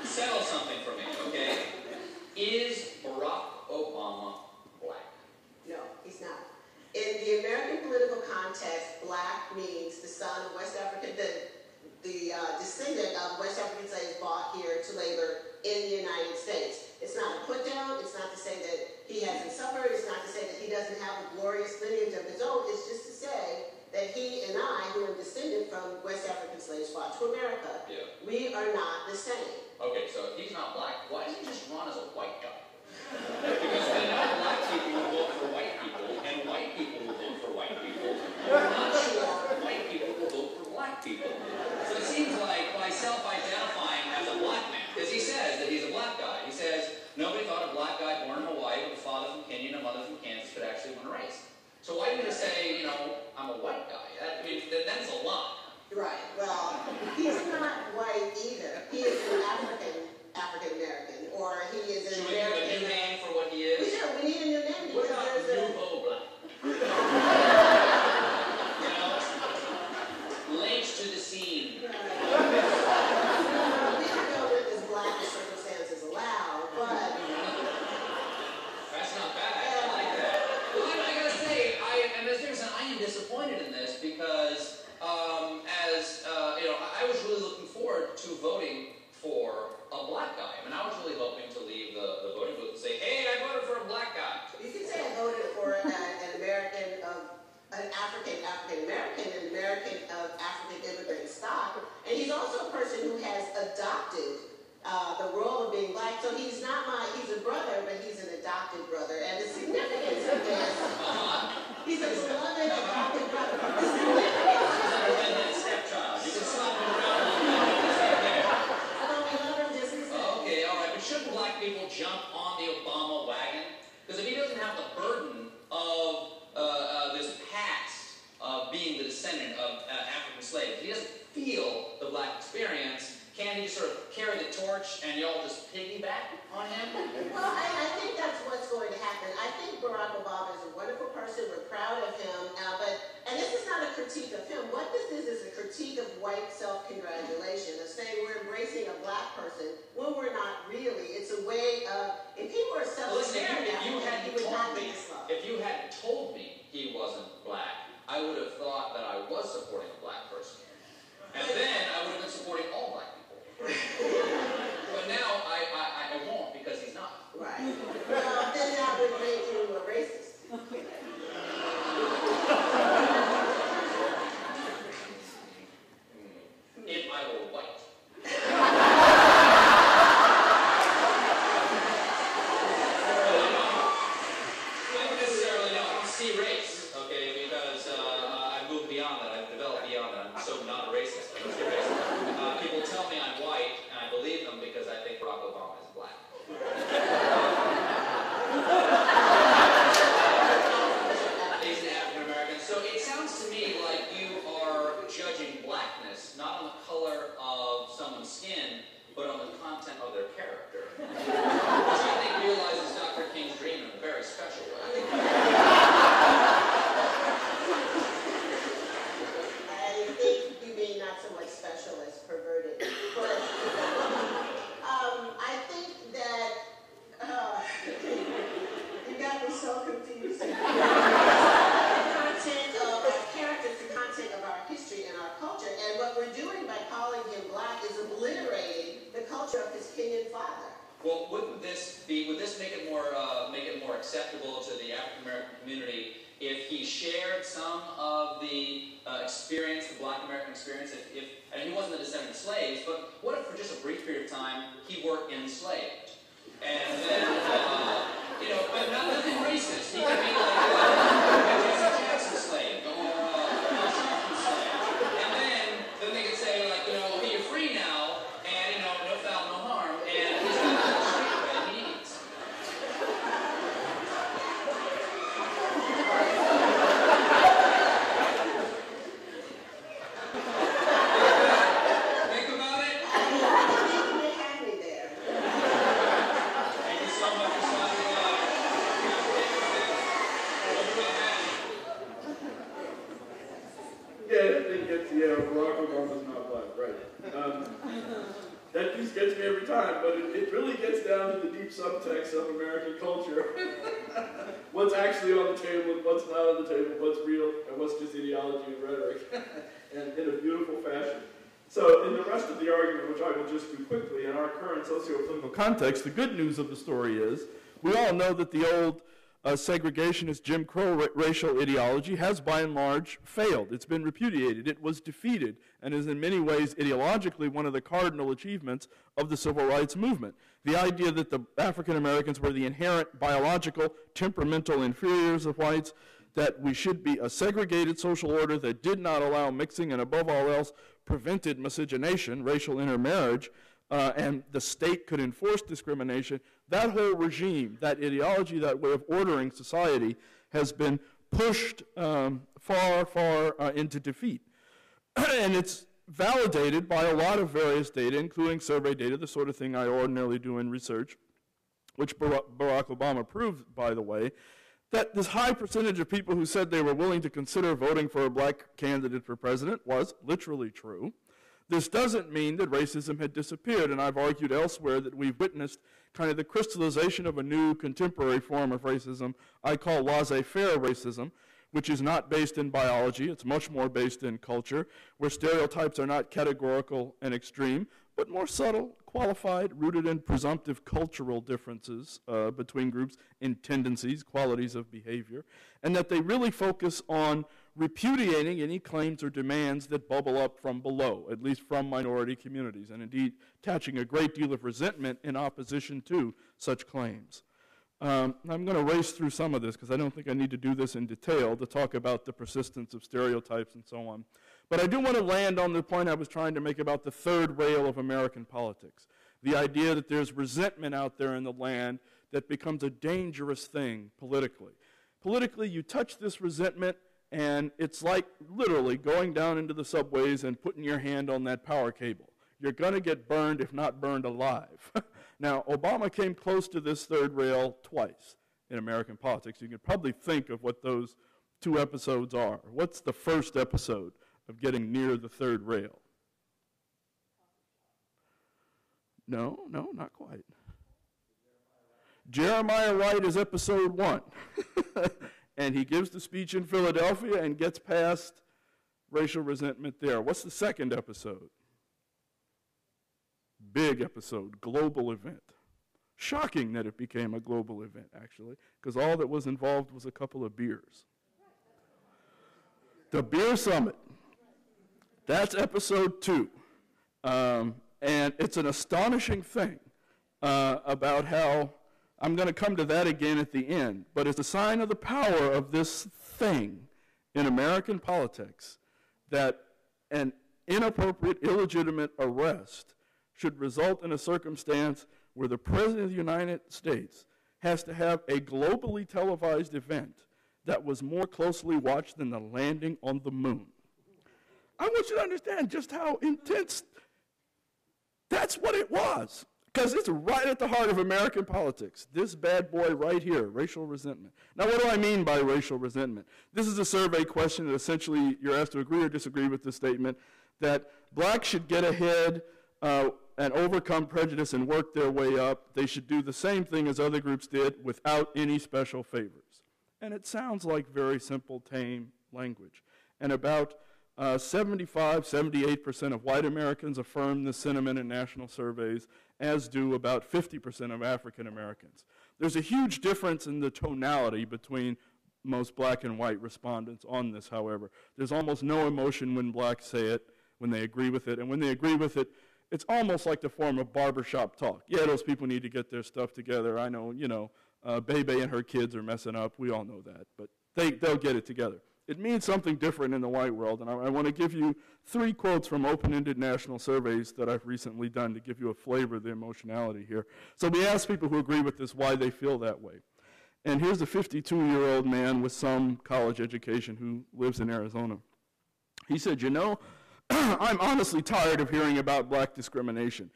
settle something for me, okay? Is Barack Obama black? No, he's not. In the American political context, black means the son of West African, the descendant of West African slaves brought here to labor in the United States. It's not a put down. It's not to say that he hasn't suffered. It's not to say that he doesn't have a glorious lineage of his own. It's just to say that he and I, who are descended from West African slaves brought to America, we are not the same. Okay, so if he's not black, why doesn't he just run as a white guy? Because we know black people will vote for white people, and white people will vote for white people. We're not sure white people will vote for black people. So it seems like by self-identifying as a black man, because he says that he's a black guy, he says nobody thought a black guy born in Hawaii with a father from Kenya and a mother from Kansas could actually win a race. So why didn't he say, you know, I'm a white guy? I mean, that's a lot. Right. Well, he's not white either. He is an African American, or he is an Should we American. give a new name for what he is? We should. We need a new name. What about Nouveau Black? You know, late to the scene. We can go with as black as circumstances allow, but that's not bad. I like that. Well, I gotta say, and Ms. Dickerson, I am disappointed in this because, you know, I was really looking forward to voting for a black guy. I mean, I was really hoping to leave the voting booth and say, hey, I voted for a black guy. you can say I voted for an American of an African American, an American of African immigrant stock, and he's also a person who has adopted the role of being black. So he's not he's a brother, but he's an adopted brother, and the significance of this, he's a beloved adopted brother. The significance stepchild. You can slap him around a little bit. we love him just the same. Okay, all right, but shouldn't black people jump on the Obama wagon? Because if he doesn't have the burden of this past of being the descendant of African slaves, if he doesn't feel the black experience, can he just sort of carry the torch and y'all just piggyback on him? Well, I think that's what's going to happen. I think Barack Obama is a wonderful person. We're proud of him. And this is not a critique of him. What this is a critique of white self-congratulation, of saying we're embracing a black person when we're not really. It's a way of, if people are self-aware, if you hadn't told me he wasn't black, I would have thought that I was supporting a black person. And then I would have been supporting all black people. But now I won't because he's not. Right. Well, then that would make you a racist. If I were white. Not necessarily, no. I don't see race, okay, because I've moved beyond that. I've developed beyond that. I'm so not a racist. I don't see race. People tell me I'm white, and I believe them because I think Barack Obama is black. He's an African American. So it sounds to me like you are judging blackness not on the color of someone's skin, but on the content of their character. Which I think realizes Dr. King's dream in a very special way. I think you mean not so much special as perverted. But I think that you got me so confused. The content of our characters, the content of our history and our culture, and what we're doing by calling him black is obliterating the culture of his Kenyan father. Well, would this make it more acceptable to the African American community if he shared some of the experience, the Black American experience, and he wasn't a descendant of slaves, but what if for just a brief period of time he were enslaved? And then, but nothing racist. He could be like a Jesse Jackson slave or a Sharpton slave. And then they could say, like, okay, you're free now, and, no foul, no harm, and he's got the street cred he needs. Think about it. They had me there. Thank you so much for stopping by. Yeah, that thing gets, Barack Obama's not black, right. That piece gets me every time, but it really gets down to the deep subtext of American culture. What's actually on the table and what's not on the table, what's real and what's just ideology and rhetoric, and in a beautiful fashion. So in the rest of the argument, which I will just do quickly, in our current socio-political context, the good news of the story is we all know that the old segregationist Jim Crow racial ideology has by and large failed. It's been repudiated. It was defeated and is in many ways ideologically one of the cardinal achievements of the civil rights movement. The idea that the African Americans were the inherent biological, temperamental inferiors of whites, that we should be a segregated social order that did not allow mixing and above all else prevented miscegenation, racial intermarriage, and the state could enforce discrimination. That whole regime, that ideology, that way of ordering society has been pushed far, far into defeat. And it's validated by a lot of various data, including survey data, the sort of thing I ordinarily do in research, which Barack Obama proved, by the way, that this high percentage of people who said they were willing to consider voting for a black candidate for president was literally true. This doesn't mean that racism had disappeared, and I've argued elsewhere that we've witnessed kind of the crystallization of a new contemporary form of racism I call laissez-faire racism, which is not based in biology. It's much more based in culture, where stereotypes are not categorical and extreme, but more subtle, qualified, rooted in presumptive cultural differences between groups in tendencies, qualities of behavior, and that they really focus on repudiating any claims or demands that bubble up from below, at least from minority communities, and indeed attaching a great deal of resentment in opposition to such claims. I'm going to race through some of this because I don't think I need to do this in detail to talk about the persistence of stereotypes and so on. But I do want to land on the point I was trying to make about the third rail of American politics, the idea that there's resentment out there in the land that becomes a dangerous thing politically. Politically, you touch this resentment, and it's like literally going down into the subways and putting your hand on that power cable. You're going to get burned, if not burned alive. Now, Obama came close to this third rail twice in American politics. You can probably think of what those two episodes are. What's the first episode of getting near the third rail? No, not quite. Jeremiah Wright is episode 1. And he gives the speech in Philadelphia and gets past racial resentment there. What's the second episode? Big episode, global event. Shocking that it became a global event, actually, because all that was involved was a couple of beers. The beer summit. That's episode 2. And it's an astonishing thing about how, I'm going to come to that again at the end, but it's a sign of the power of this thing in American politics that an inappropriate, illegitimate arrest should result in a circumstance where the President of the United States has to have a globally televised event that was more closely watched than the landing on the moon. I want you to understand just how intense that's what it was, because it's right at the heart of American politics. This bad boy right here, racial resentment. Now, what do I mean by racial resentment? This is a survey question that essentially you're asked to agree or disagree with the statement that blacks should get ahead and overcome prejudice and work their way up. They should do the same thing as other groups did without any special favors. And it sounds like very simple, tame language. And about 78% of white Americans affirm this sentiment in national surveys, as do about 50% of African Americans. There's a huge difference in the tonality between most black and white respondents on this, however. There's almost no emotion when blacks say it, when they agree with it, and when they agree with it, it's almost like the form of barbershop talk. Yeah, those people need to get their stuff together. I know, Bebe and her kids are messing up. We all know that, but they'll get it together. It means something different in the white world, and I want to give you 3 quotes from open-ended national surveys that I've recently done to give you a flavor of the emotionality here. So we asked people who agree with this why they feel that way. And here's a 52-year-old man with some college education who lives in Arizona. He said, I'm honestly tired of hearing about black discrimination.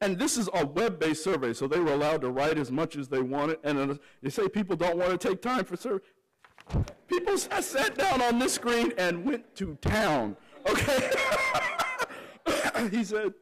And this is a web-based survey, so they were allowed to write as much as they wanted. And they say people don't want to take time for survey. People sat down on this screen and went to town, okay? He said,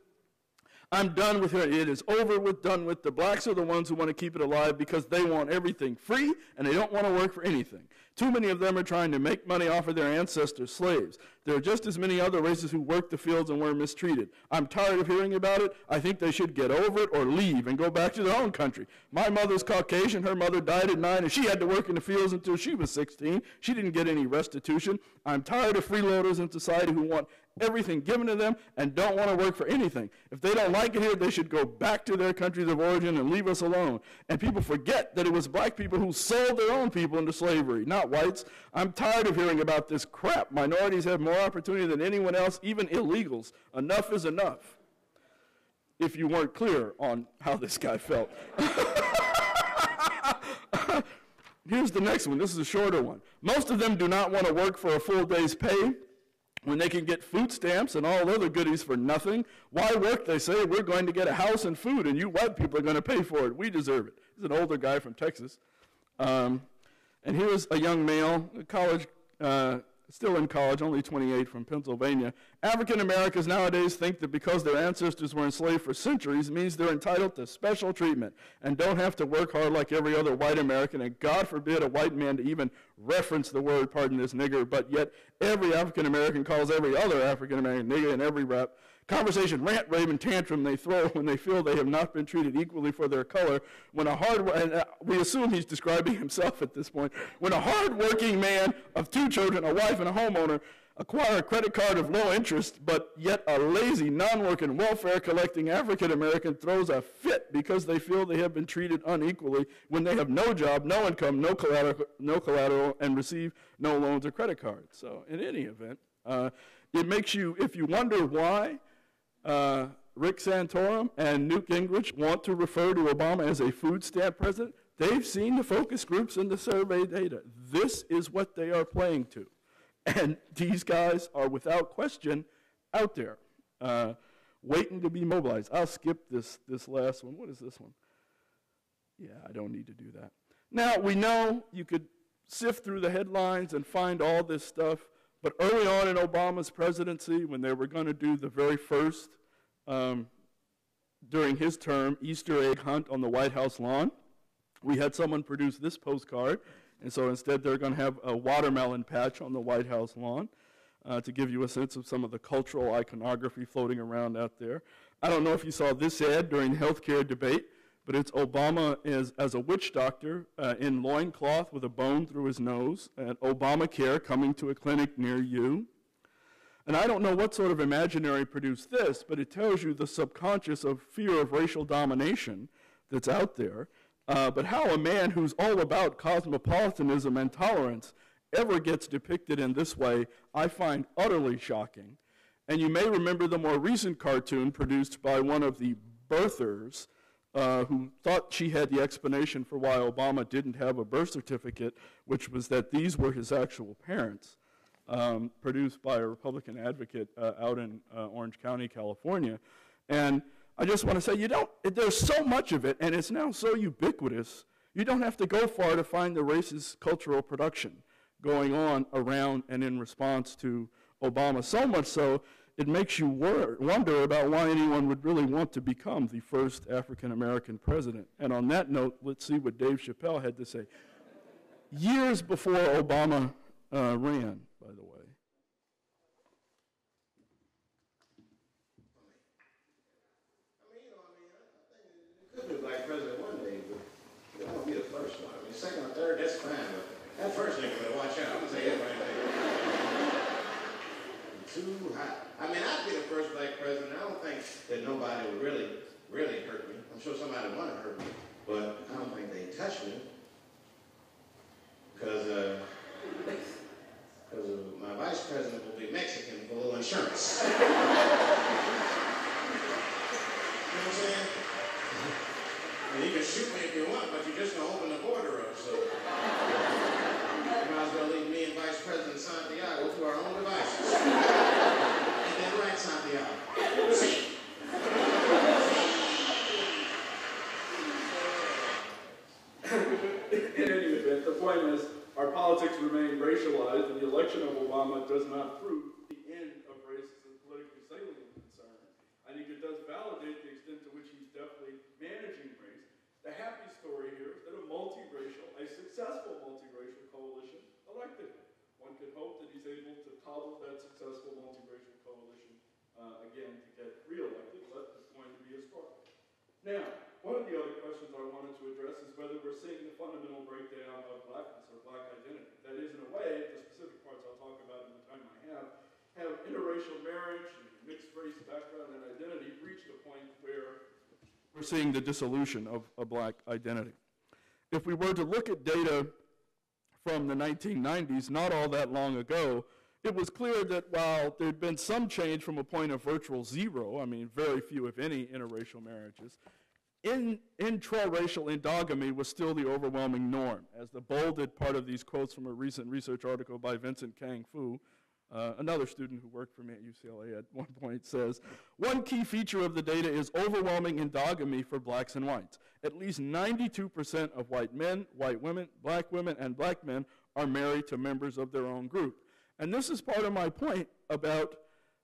I'm done with it. It is over with, done with. The blacks are the ones who want to keep it alive because they want everything free and they don't want to work for anything. Too many of them are trying to make money off of their ancestors' slaves. There are just as many other races who work the fields and were mistreated. I'm tired of hearing about it. I think they should get over it or leave and go back to their own country. My mother's Caucasian. Her mother died at 9, and she had to work in the fields until she was 16. She didn't get any restitution. I'm tired of freeloaders in society who want everything given to them and don't want to work for anything. If they don't like it here, they should go back to their countries of origin and leave us alone. And people forget that it was black people who sold their own people into slavery, not whites. I'm tired of hearing about this crap. Minorities have more opportunity than anyone else, even illegals. Enough is enough. If you weren't clear on how this guy felt. Here's the next one. This is a shorter one. Most of them do not want to work for a full day's pay when they can get food stamps and all other goodies for nothing. Why work, they say? We're going to get a house and food, and you white people are going to pay for it. We deserve it. He's an older guy from Texas. And here's a young male, college, still in college, only 28, from Pennsylvania. African Americans nowadays think that because their ancestors were enslaved for centuries means they're entitled to special treatment and don't have to work hard like every other white American, and God forbid a white man to even reference the word, pardon this nigger, but yet every African American calls every other African American nigger in every rap. Conversation, rant, rave, and tantrum they throw when they feel they have not been treated equally for their color. When we assume he's describing himself at this point. When a hard-working man of 2 children, a wife, and a homeowner acquire a credit card of low interest, but yet a lazy, non-working, welfare-collecting African American throws a fit because they feel they have been treated unequally when they have no job, no income, no collateral, and receive no loans or credit cards. So in any event, it makes you, if you wonder why Rick Santorum and Newt Gingrich want to refer to Obama as a food stamp president, they've seen the focus groups and the survey data. This is what they are playing to. And these guys are without question out there, waiting to be mobilized. I'll skip this last one. What is this one? Yeah, I don't need to do that. Now, we know you could sift through the headlines and find all this stuff. But early on in Obama's presidency, when they were going to do the very first, during his term, Easter egg hunt on the White House lawn, we had someone produce this postcard. And so instead, they're going to have a watermelon patch on the White House lawn to give you a sense of some of the cultural iconography floating around out there. I don't know if you saw this ad during the healthcare debate, but it's Obama as a witch doctor in loincloth with a bone through his nose, and Obamacare coming to a clinic near you. And I don't know what sort of imaginary produced this, but it tells you the subconscious of fear of racial domination that's out there. But how a man who's all about cosmopolitanism and tolerance ever gets depicted in this way, I find utterly shocking. And you may remember the more recent cartoon produced by one of the birthers, who thought she had the explanation for why Obama didn't have a birth certificate, which was that these were his actual parents, produced by a Republican advocate out in Orange County, California. And I just want to say, there's so much of it, and it's now so ubiquitous, you don't have to go far to find the racist cultural production going on around and in response to Obama. So much so, it makes you wonder about why anyone would really want to become the first African-American president. And on that note, let's see what Dave Chappelle had to say. Years before Obama ran, by the way. I think it could be a black president one day, but first one. I mean, second or third, that's fine, but that first nigga better watch out. I'm gonna say everybody. Too hot. I mean, I'd be the first black president. I don't think that nobody would really hurt me. I'm sure somebody would want to hurt me, but I don't think they'd touch me because my vice president will be Mexican for a little insurance. You know what I'm saying? And you can shoot me if you want, but you're just going to open the border up, so you might as well leave me and Vice President Santiago to our own devices. And then right, Santiago. See? In any event, the point is, our politics remain racialized, and the election of Obama does not prove the end of racist and politically salient concerns. I think it does validate the extent to which he's definitely managing race. The happy story here is that a successful multiracial coalition elected him. One could hope that he's able to topple that successful multiracial coalition again to get reelected, but it's going to be a struggle. Now, one of the other questions I wanted to address is whether we're seeing the fundamental breakdown of blackness or black identity. That is, in a way, the specific parts I'll talk about in the time I have interracial marriage and mixed race background and identity reached a point where we're seeing the dissolution of a black identity. If we were to look at data from the 1990s, not all that long ago, it was clear that while there'd been some change from a point of virtual zero, I mean, very few, if any, interracial marriages, intraracial endogamy was still the overwhelming norm, as the bolded part of these quotes from a recent research article by Vincent Kang Fu, another student who worked for me at UCLA at one point, says, one key feature of the data is overwhelming endogamy for blacks and whites. At least 92% of white men, white women, and black men are married to members of their own group. And this is part of my point about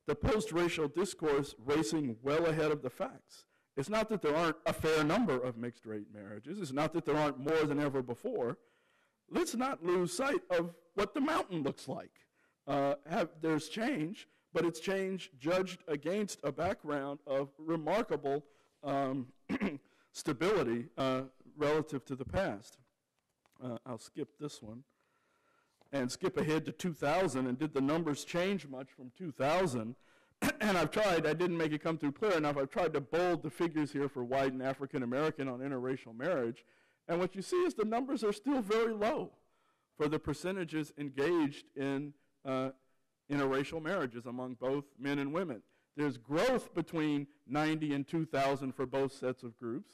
the post-racial discourse racing well ahead of the facts. It's not that there aren't a fair number of mixed-rate marriages. It's not that there aren't more than ever before. Let's not lose sight of what the mountain looks like. There's change, but it's change judged against a background of remarkable stability relative to the past. I'll skip this one and skip ahead to 2000. And did the numbers change much from 2000? And I've tried, I didn't make it come through clear enough, I've tried to bold the figures here for white and African American on interracial marriage. And what you see is the numbers are still very low for the percentages engaged in interracial marriages among both men and women. There's growth between 90 and 2000 for both sets of groups,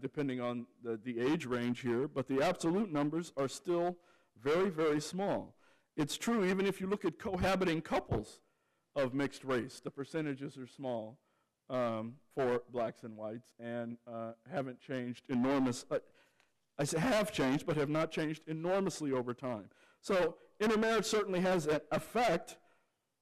depending on the age range here, but the absolute numbers are still very, very small. It's true even if you look at cohabiting couples of mixed race, the percentages are small for blacks and whites and haven't changed I say have changed, but have not changed enormously over time. So intermarriage certainly has an effect,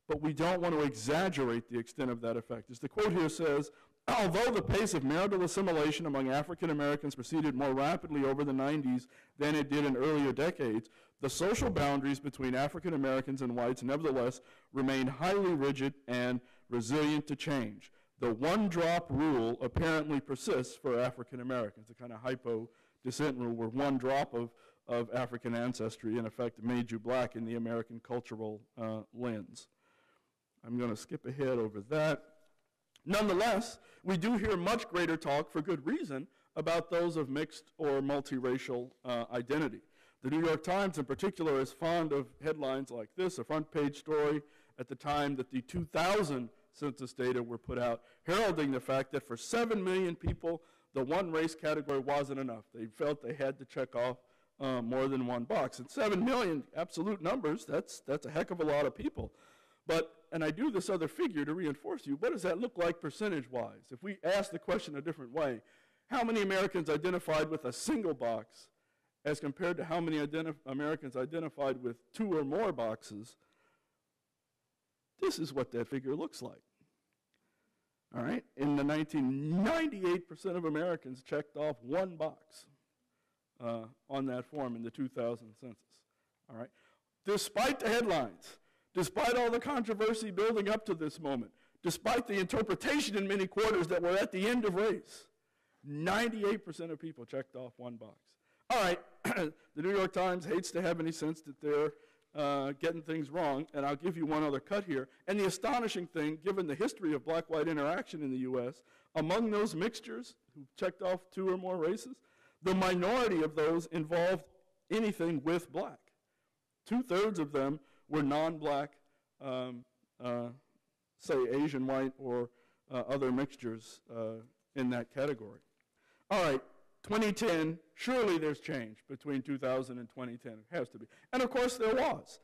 but we don't want to exaggerate the extent of that effect. As the quote here says, although the pace of marital assimilation among African Americans proceeded more rapidly over the 90s than it did in earlier decades, the social boundaries between African Americans and whites nevertheless remain highly rigid and resilient to change. The one-drop rule apparently persists for African Americans, a kind of hypo-descent rule where one drop of African ancestry in effect made you black in the American cultural lens. I'm going to skip ahead over that. Nonetheless, we do hear much greater talk, for good reason, about those of mixed or multiracial identity. The New York Times in particular is fond of headlines like this, a front page story at the time that the 2000 census data were put out, heralding the fact that for 7 million people, the one race category wasn't enough. They felt they had to check off more than one box. And 7 million absolute numbers, that's a heck of a lot of people. But, and I do this other figure to reinforce you, what does that look like percentage-wise? If we ask the question a different way, how many Americans identified with a single box as compared to how many Americans identified with 2 or more boxes? This is what that figure looks like. All right? In the 98% of Americans checked off one box on that form in the 2000 census. All right? Despite the headlines, despite all the controversy building up to this moment, despite the interpretation in many quarters that we're at the end of race, 98% of people checked off one box. All right, the New York Times hates to have any sense that they're getting things wrong, and I'll give you one other cut here. And the astonishing thing, given the history of black-white interaction in the U.S., among those mixtures who checked off 2 or more races, the minority of those involved anything with black. 2/3 of them were non-black, say Asian, white, or other mixtures in that category. All right, 2010, surely there's change between 2000 and 2010. It has to be. And of course there was.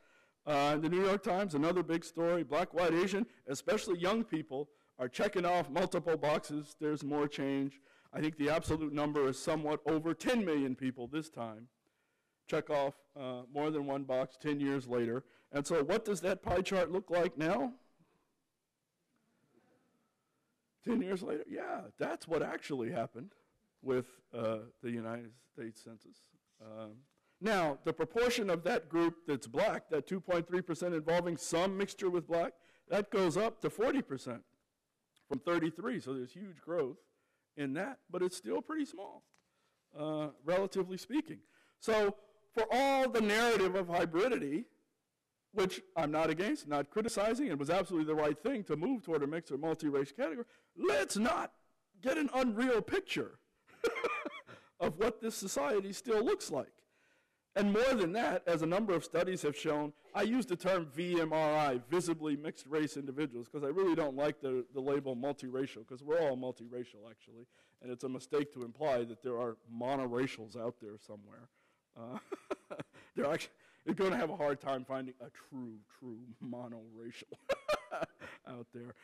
The New York Times, another big story, black, white, Asian, especially young people, are checking off multiple boxes. There's more change. I think the absolute number is somewhat over 10 million people this time. Check off more than one box 10 years later. And so what does that pie chart look like now? 10 years later? Yeah, that's what actually happened with the United States Census. Now, the proportion of that group that's black, that 2.3% involving some mixture with black, that goes up to 40% from 33, so there's huge growth in that, but it's still pretty small, relatively speaking. So for all the narrative of hybridity, which I'm not against, not criticizing, it was absolutely the right thing to move toward a mixed or multi-race category, let's not get an unreal picture of what this society still looks like. And more than that, as a number of studies have shown, I use the term VMRI, visibly mixed race individuals, because I really don't like the label multiracial, because we're all multiracial, actually, and it's a mistake to imply that there are monoracials out there somewhere. You're going to have a hard time finding a true monoracial out there.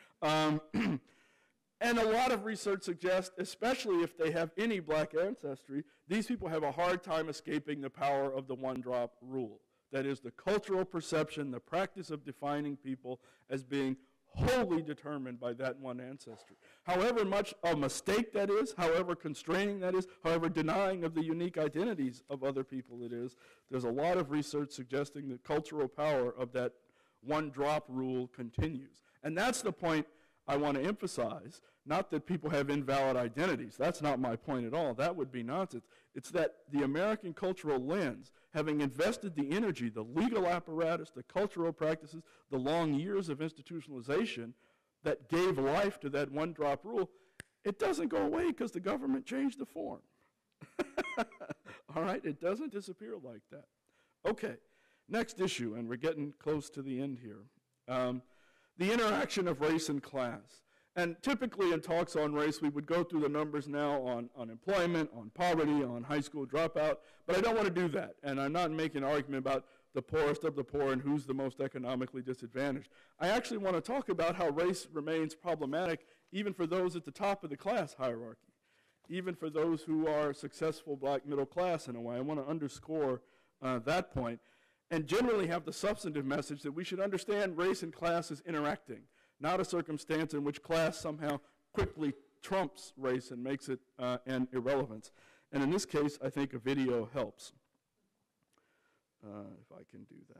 And a lot of research suggests, especially if they have any black ancestry, these people have a hard time escaping the power of the one-drop rule. That is, the cultural perception, the practice of defining people as being wholly determined by that one ancestry. However much a mistake that is, however constraining that is, however denying of the unique identities of other people it is, there's a lot of research suggesting the cultural power of that one-drop rule continues. And that's the point I want to emphasize, not that people have invalid identities. That's not my point at all. That would be nonsense. It's that the American cultural lens, having invested the energy, the legal apparatus, the cultural practices, the long years of institutionalization that gave life to that one-drop rule, it doesn't go away because the government changed the form. All right? It doesn't disappear like that. Okay, next issue, and we're getting close to the end here. The interaction of race and class. And typically in talks on race, we would go through the numbers now on unemployment, on poverty, on high school dropout, but I don't want to do that. And I'm not making an argument about the poorest of the poor and who's the most economically disadvantaged. I actually want to talk about how race remains problematic even for those at the top of the class hierarchy, even for those who are successful black middle class in a way. I want to underscore that point, and generally have the substantive message that we should understand race and class as interacting, not a circumstance in which class somehow quickly trumps race and makes it an irrelevance. And in this case, I think a video helps, if I can do that.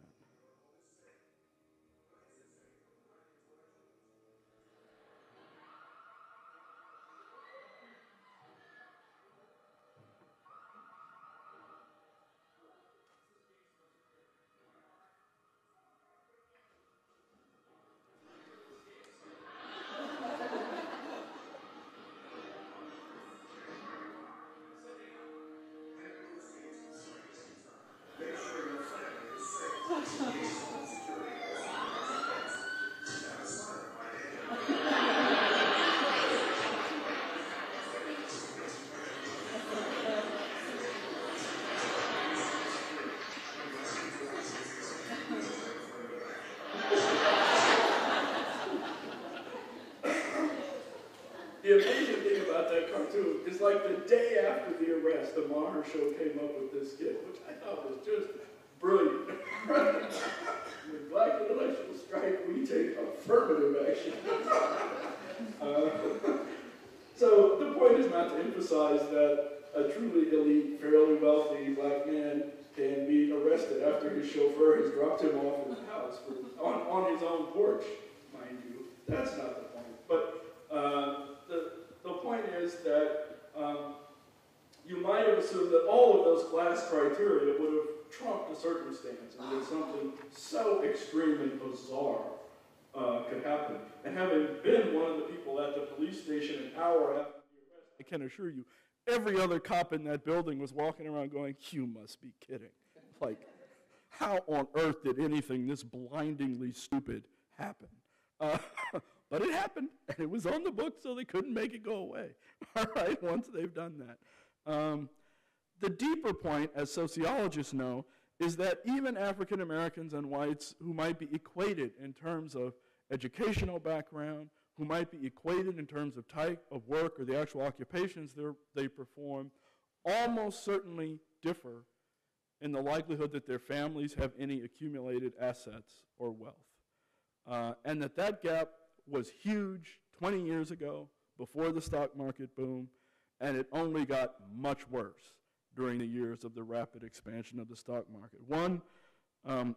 The amazing thing about that cartoon is like the day after the arrest, the Maher Show came up with this skit, which I thought was just brilliant. With Black Intellectual Strike, we take affirmative action. So the point is not to emphasize that a truly elite, fairly wealthy black man can be arrested after his chauffeur has dropped him off at his house on his own porch, mind you. That's not the point. But the point is that you might have assumed that all of those class criteria would have trumped a circumstance and that something so extreme and bizarre could happen. And having been one of the people at the police station an hour after the arrest, I can assure you, every other cop in that building was walking around going, "You must be kidding." Like, how on earth did anything this blindingly stupid happen? But it happened, and it was on the book, so they couldn't make it go away. All right, once they've done that. The deeper point, as sociologists know, is that even African Americans and whites who might be equated in terms of educational background, who might be equated in terms of type of work or the actual occupations they perform, almost certainly differ in the likelihood that their families have any accumulated assets or wealth. And that gap was huge 20 years ago, before the stock market boom, and it only got much worse during the years of the rapid expansion of the stock market. One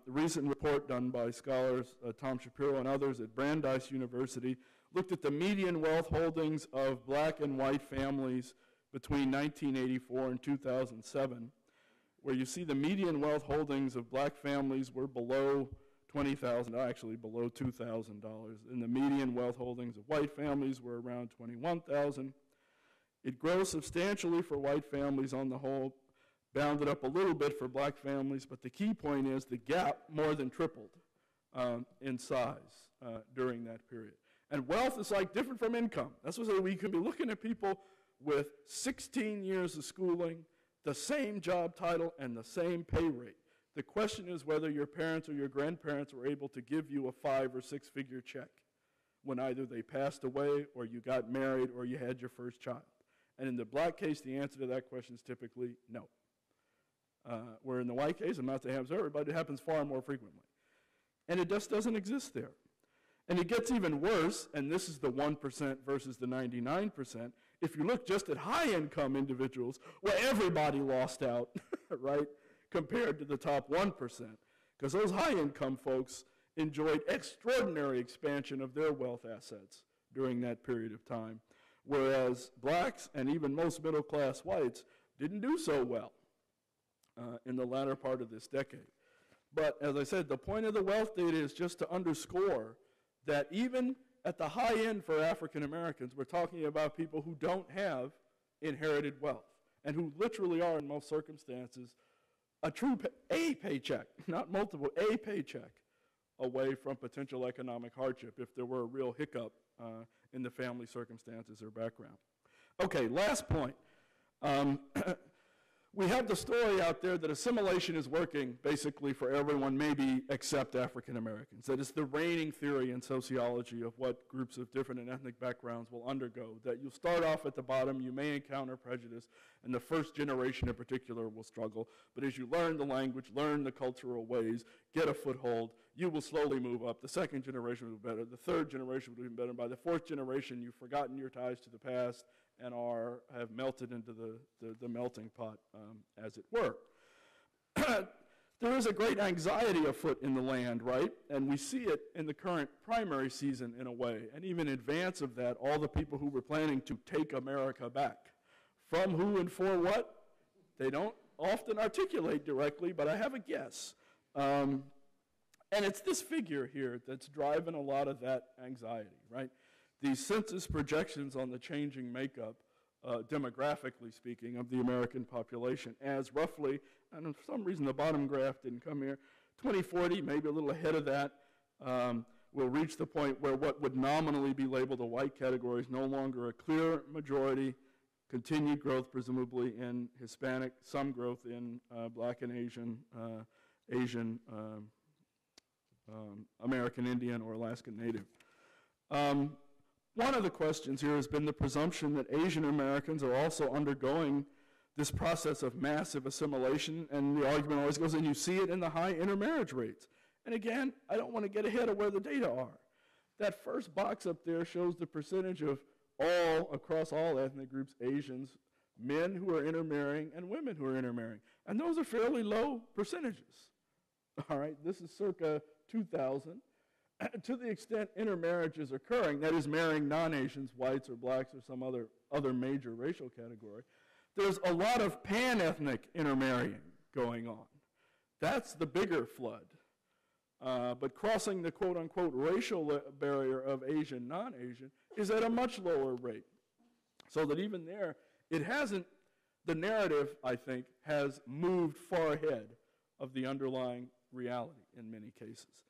recent report done by scholars Tom Shapiro and others at Brandeis University looked at the median wealth holdings of black and white families between 1984 and 2007, where you see the median wealth holdings of black families were below $20,000, actually below $2,000, and the median wealth holdings of white families were around $21,000. It grows substantially for white families on the whole, bounded up a little bit for black families, but the key point is the gap more than tripled in size during that period. And wealth is like different from income. That's what we could be looking at people with 16 years of schooling, the same job title, and the same pay rate. The question is whether your parents or your grandparents were able to give you a 5 or 6 figure check when either they passed away or you got married or you had your first child. And in the black case, the answer to that question is typically no. Where in the white case, I'm not saying it happens to everybody, it happens far more frequently. And it just doesn't exist there. And it gets even worse, and this is the 1% versus the 99%. If you look just at high-income individuals, well, everybody lost out, right, compared to the top 1%. Because those high-income folks enjoyed extraordinary expansion of their wealth assets during that period of time, whereas blacks and even most middle-class whites didn't do so well in the latter part of this decade. But as I said, the point of the wealth data is just to underscore that even at the high end for African Americans, we're talking about people who don't have inherited wealth and who literally are, in most circumstances, a true paycheck, not multiple, a paycheck away from potential economic hardship if there were a real hiccup in the family circumstances or background. Okay, last point. We have the story out there that assimilation is working basically for everyone, maybe except African Americans. That is the reigning theory in sociology of what groups of different and ethnic backgrounds will undergo. That you'll start off at the bottom, you may encounter prejudice, and the first generation in particular will struggle. But as you learn the language, learn the cultural ways, get a foothold, you will slowly move up. The second generation will be better. The third generation will be better. By the fourth generation, you've forgotten your ties to the past and have melted into the melting pot, as it were. There is a great anxiety afoot in the land, right? And we see it in the current primary season in a way. And even in advance of that, all the people who were planning to take America back. From who and for what? They don't often articulate directly, but I have a guess. And it's this figure here that's driving a lot of that anxiety, right? These census projections on the changing makeup, demographically speaking, of the American population as roughly, and for some reason the bottom graph didn't come here, 2040, maybe a little ahead of that, will reach the point where what would nominally be labeled a white category is no longer a clear majority, continued growth presumably in Hispanic, some growth in black and Asian, American Indian or Alaskan Native. One of the questions here has been the presumption that Asian Americans are also undergoing this process of massive assimilation, and the argument always goes, and you see it in the high intermarriage rates. And again, I don't want to get ahead of where the data are. That first box up there shows the percentage of across all ethnic groups, Asians, men who are intermarrying and women who are intermarrying. And those are fairly low percentages. All right, this is circa 2000. To the extent intermarriage is occurring, that is marrying non-Asians, whites or blacks or some other major racial category, There's a lot of pan-ethnic intermarrying going on. That's the bigger flood. But crossing the quote-unquote racial barrier of Asian, non-Asian is at a much lower rate. So that even there, it hasn't, the narrative, I think, has moved far ahead of the underlying reality in many cases.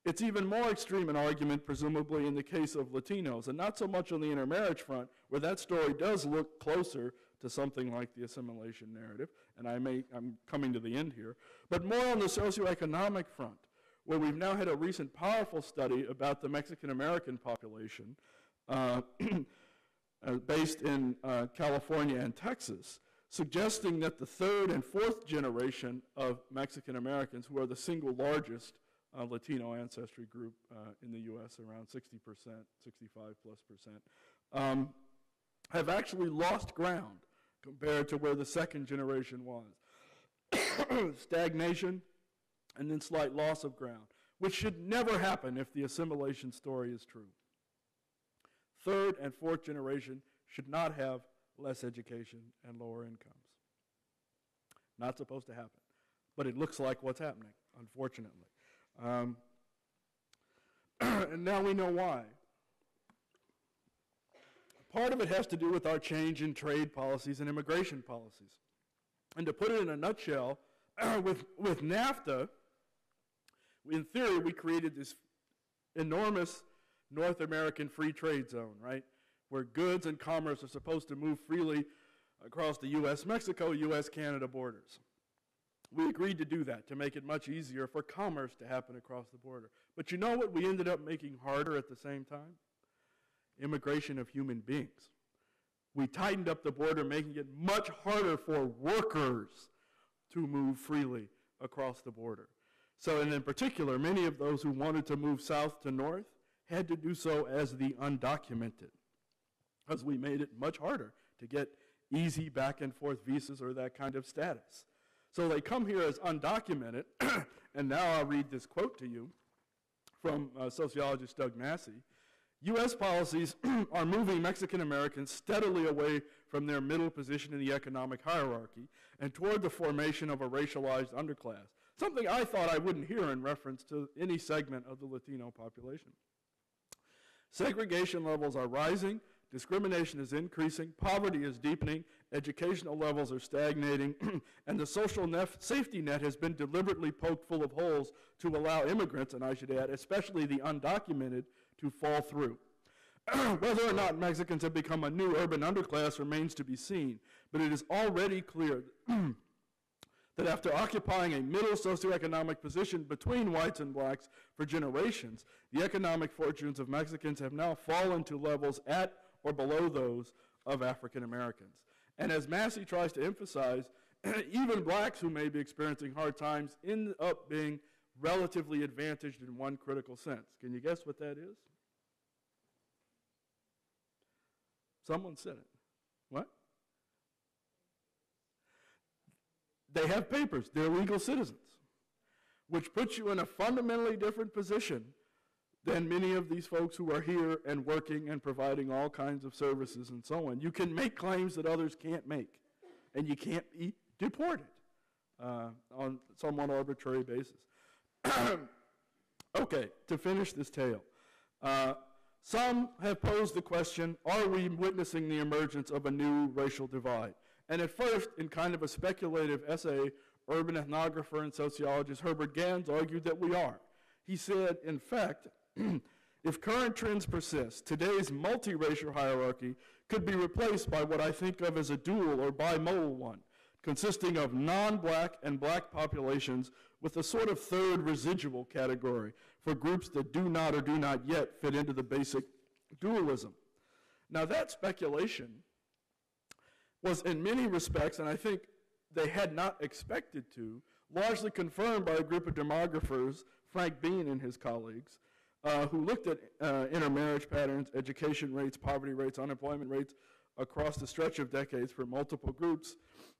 It's even more extreme an argument, presumably, in the case of Latinos, and not so much on the intermarriage front, where that story does look closer to something like the assimilation narrative, and I'm coming to the end here, but more on the socioeconomic front, where we've now had a recent powerful study about the Mexican-American population based in California and Texas, suggesting that the third and fourth generation of Mexican-Americans, who are the single largest Latino ancestry group in the U.S., around 60%, 65+%, have actually lost ground compared to where the second generation was. Stagnation and then slight loss of ground, which should never happen if the assimilation story is true. Third and fourth generation should not have less education and lower incomes. Not supposed to happen. But it looks like what's happening, unfortunately. And now we know why. Part of it has to do with our change in trade policies and immigration policies. And to put it in a nutshell, with NAFTA, in theory, we created this enormous North American free trade zone, right, where goods and commerce are supposed to move freely across the U.S.-Mexico, U.S.-Canada borders. We agreed to do that to make it much easier for commerce to happen across the border. But you know what we ended up making harder at the same time? Immigration of human beings. We tightened up the border, making it much harder for workers to move freely across the border. So, and in particular, many of those who wanted to move south to north had to do so as the undocumented, because we made it much harder to get easy back and forth visas or that kind of status. So they come here as undocumented, and now I'll read this quote to you from sociologist Doug Massey. U.S. policies are moving Mexican Americans steadily away from their middle position in the economic hierarchy and toward the formation of a racialized underclass, something I thought I wouldn't hear in reference to any segment of the Latino population. Segregation levels are rising, discrimination is increasing, poverty is deepening, educational levels are stagnating, and the social safety net has been deliberately poked full of holes to allow immigrants, and I should add, especially the undocumented, to fall through. Whether or not Mexicans have become a new urban underclass remains to be seen, but it is already clear that after occupying a middle socioeconomic position between whites and blacks for generations, the economic fortunes of Mexicans have now fallen to levels at or below those of African Americans. And as Massey tries to emphasize, even blacks who may be experiencing hard times end up being relatively advantaged in one critical sense. Can you guess what that is? Someone said it. What? They have papers. They're legal citizens, which puts you in a fundamentally different position than many of these folks who are here and working and providing all kinds of services and so on. You can make claims that others can't make, and you can't be deported on somewhat arbitrary basis. Okay, to finish this tale. Some have posed the question, are we witnessing the emergence of a new racial divide? And at first, in kind of a speculative essay, urban ethnographer and sociologist Herbert Gans argued that we are. He said, in fact, if current trends persist, today's multiracial hierarchy could be replaced by what I think of as a dual or bimodal one, consisting of non-black and black populations with a sort of third residual category for groups that do not or do not yet fit into the basic dualism. Now that speculation was in many respects, and I think they had not expected to, largely confirmed by a group of demographers, Frank Bean and his colleagues, who looked at intermarriage patterns, education rates, poverty rates, unemployment rates across the stretch of decades for multiple groups.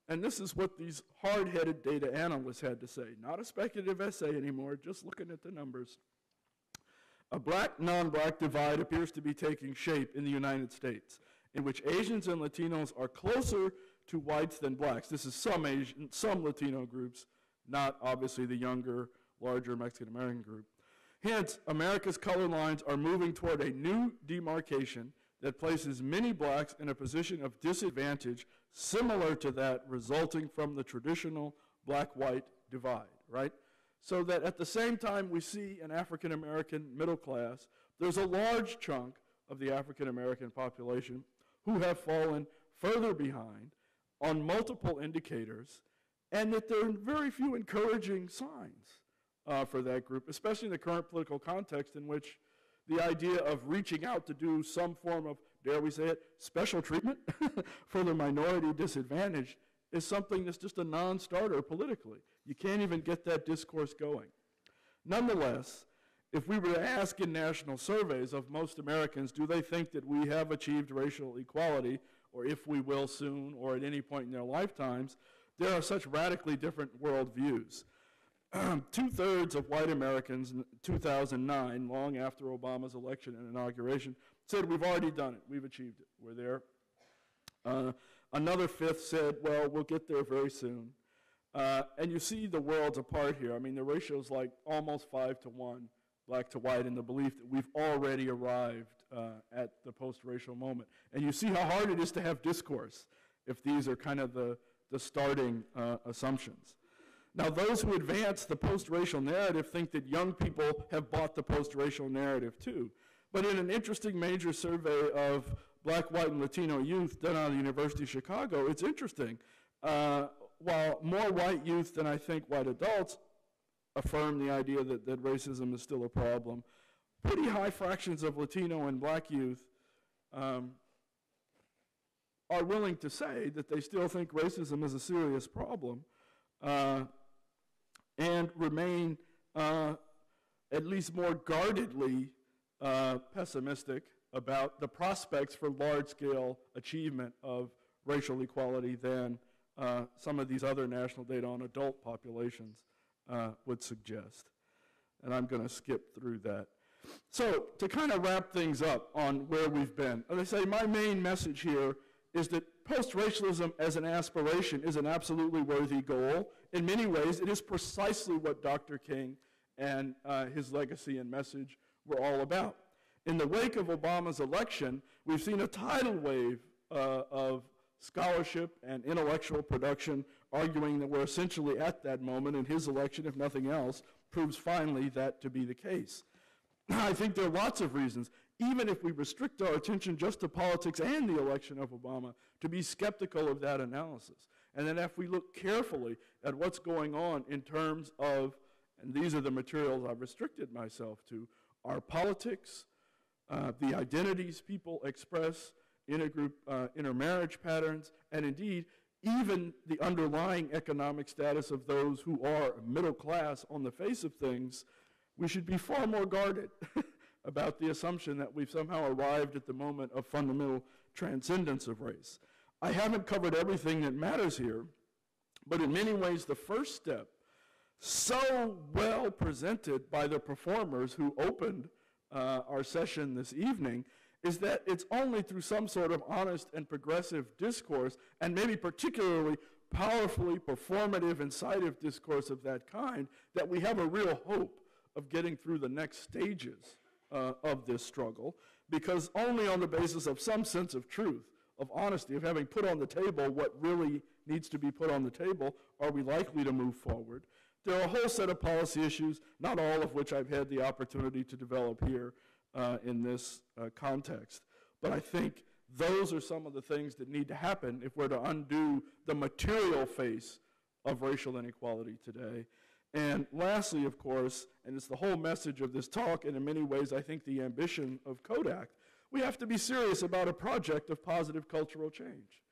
And this is what these hard-headed data analysts had to say. Not a speculative essay anymore, just looking at the numbers. A black-non-black divide appears to be taking shape in the United States. in which Asians and Latinos are closer to whites than blacks. This is some Latino groups, not obviously the younger, larger Mexican-American group. Hence, America's color lines are moving toward a new demarcation that places many blacks in a position of disadvantage similar to that resulting from the traditional black-white divide, right? So that at the same time we see an African-American middle class, there's a large chunk of the African-American population who have fallen further behind on multiple indicators, and that there are very few encouraging signs for that group, especially in the current political context in which the idea of reaching out to do some form of, dare we say it, special treatment for the minority disadvantaged is something that's just a non-starter politically. You can't even get that discourse going. Nonetheless, if we were to ask in national surveys of most Americans, do they think that we have achieved racial equality, or if we will soon, or at any point in their lifetimes, there are such radically different worldviews. 2/3 of white Americans in 2009, long after Obama's election and inauguration, said we've already done it, we've achieved it, we're there. Another fifth said, well, we'll get there very soon. And you see the worlds apart here. I mean, the ratio is like almost 5-to-1, black to white, in the belief that we've already arrived at the post-racial moment. And you see how hard it is to have discourse if these are kind of the starting assumptions. Now, those who advance the post-racial narrative think that young people have bought the post-racial narrative too. But in an interesting major survey of black, white, and Latino youth done out of the University of Chicago, it's interesting. While more white youth than I think white adults affirm the idea that racism is still a problem, pretty high fractions of Latino and black youth are willing to say that they still think racism is a serious problem, and remain at least more guardedly pessimistic about the prospects for large-scale achievement of racial equality than some of these other national data on adult populations would suggest. And I'm going to skip through that. So to kind of wrap things up on where we've been, as I say, my main message here is that post-racialism as an aspiration is an absolutely worthy goal. In many ways, it is precisely what Dr. King and his legacy and message were all about. In the wake of Obama's election, we've seen a tidal wave of scholarship and intellectual production arguing that we're essentially at that moment, and his election, if nothing else, proves finally that to be the case. I think there are lots of reasons, even if we restrict our attention just to politics and the election of Obama, to be skeptical of that analysis. And then if we look carefully at what's going on in terms of, and these are the materials I've restricted myself to, our politics, the identities people express, intergroup intermarriage patterns, and indeed, even the underlying economic status of those who are middle class on the face of things, we should be far more guarded about the assumption that we've somehow arrived at the moment of fundamental transcendence of race. I haven't covered everything that matters here, but in many ways the first step, so well presented by the performers who opened our session this evening, is that it's only through some sort of honest and progressive discourse, and maybe particularly powerfully performative, incitive discourse of that kind, that we have a real hope of getting through the next stages of this struggle, because only on the basis of some sense of truth, of honesty, of having put on the table what really needs to be put on the table, are we likely to move forward. There are a whole set of policy issues, not all of which I've had the opportunity to develop here in this context. But I think those are some of the things that need to happen if we're to undo the material face of racial inequality today. And lastly, of course, and it's the whole message of this talk, and in many ways I think the ambition of CoDaC, we have to be serious about a project of positive cultural change.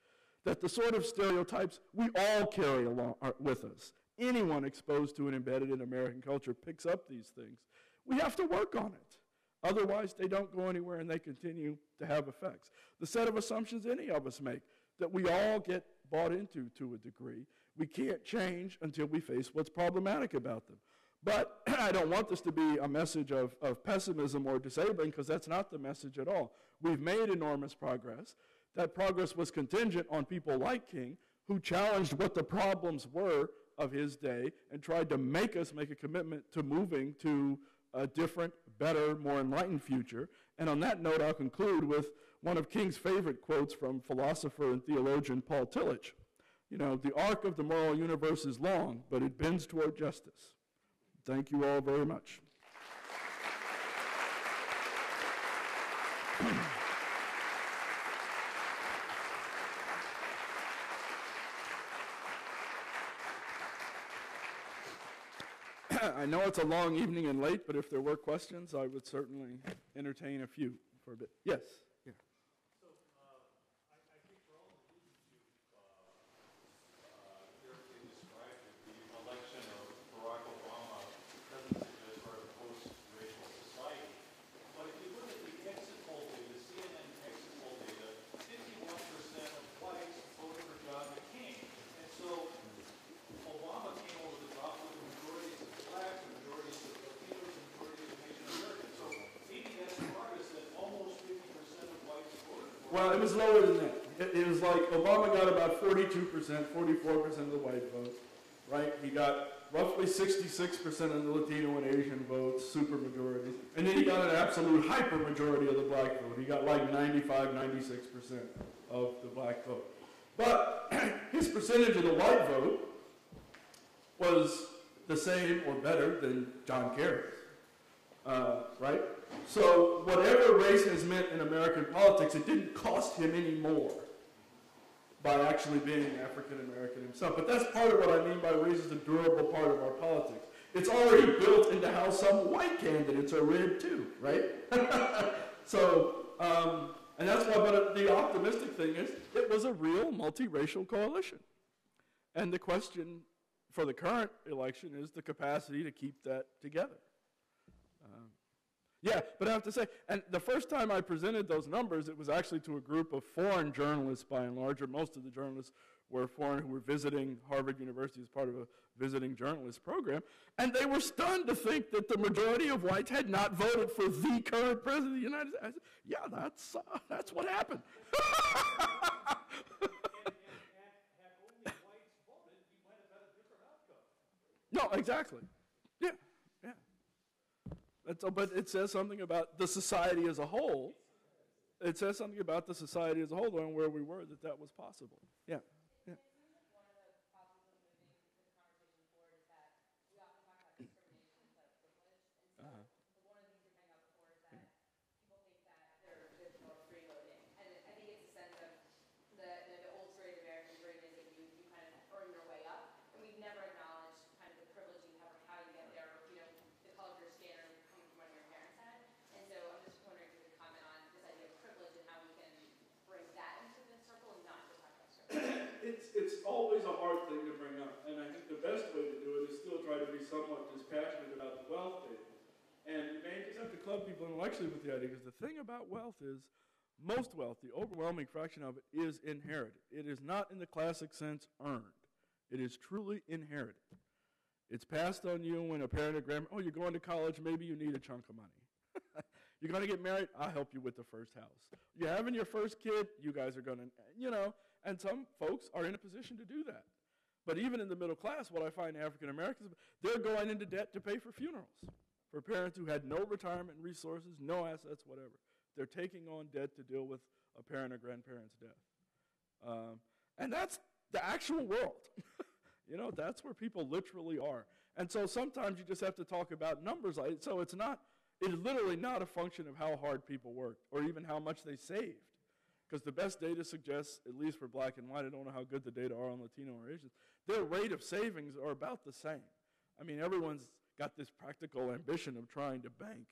That the sort of stereotypes we all carry along with us, anyone exposed to and embedded in American culture picks up these things. We have to work on it. Otherwise, they don't go anywhere and they continue to have effects. The set of assumptions any of us make that we all get bought into to a degree, we can't change until we face what's problematic about them. But I don't want this to be a message of pessimism or disabling, because that's not the message at all. We've made enormous progress. That progress was contingent on people like King, who challenged what the problems were of his day and tried to make us make a commitment to moving to a different, better, more enlightened future. And on that note, I'll conclude with one of King's favorite quotes from philosopher and theologian Paul Tillich. You know, the arc of the moral universe is long, but it bends toward justice. Thank you all very much. I know it's a long evening and late, but if there were questions, I would certainly entertain a few for a bit. Yes? Yeah. So, I think for all the reasons you've carefully described it, the election of Barack Obama doesn't suggest we're a post-racial society. But if you look at the exit poll data, the CNN exit poll data, 51% of whites voted for John McCain. And so Obama came over the top with majorities of blacks, majorities of Latinos, majorities of Asian Americans. So maybe that's progress that almost 50% of whites voted for. Well, it was lower than that. It was like Obama got about 42%, 44% of the white vote, right? He got roughly 66% of the Latino and Asian votes, super majorities. And then he got an absolute hyper majority of the black vote. He got like 95, 96% of the black vote. But his percentage of the white vote was the same or better than John Kerry's, right? So whatever race has meant in American politics, it didn't cost him any more by actually being African American himself. But that's part of what I mean by race is a durable part of our politics. It's already built into how some white candidates are read too, right? So, and that's why, but the optimistic thing is, it was a real multiracial coalition. And the question for the current election is the capacity to keep that together. Yeah, but I have to say, and the first time I presented those numbers, it was actually to a group of foreign journalists by and large, or most of the journalists were foreign who were visiting Harvard University as part of a visiting journalist program, and they were stunned to think that the majority of whites had not voted for the current president of the United States. I said, yeah, that's what happened. No, exactly. Yeah, yeah. But it says something about the society as a whole. It says something about the society as a whole and where we were that was possible. Yeah. Yeah. It's always a hard thing to bring up, and I think the best way to do it is still try to be somewhat dispassionate about the wealth data. And you may just have to club people intellectually with the idea, because the thing about wealth is, most wealth, the overwhelming fraction of it, is inherited. It is not in the classic sense earned. It is truly inherited. It's passed on you when a parent or grandparent, oh, you're going to college, maybe you need a chunk of money. You're going to get married, I'll help you with the first house. You're having your first kid, you guys are going to, and some folks are in a position to do that. But even in the middle class, what I find African Americans, they're going into debt to pay for funerals for parents who had no retirement resources, no assets, whatever. They're taking on debt to deal with a parent or grandparent's death. And that's the actual world. That's where people literally are. And so sometimes you just have to talk about numbers. So it's literally not a function of how hard people worked or even how much they saved. Because the best data suggests, at least for black and white, I don't know how good the data are on Latino or Asians, their rate of savings are about the same. I mean, everyone's got this practical ambition of trying to bank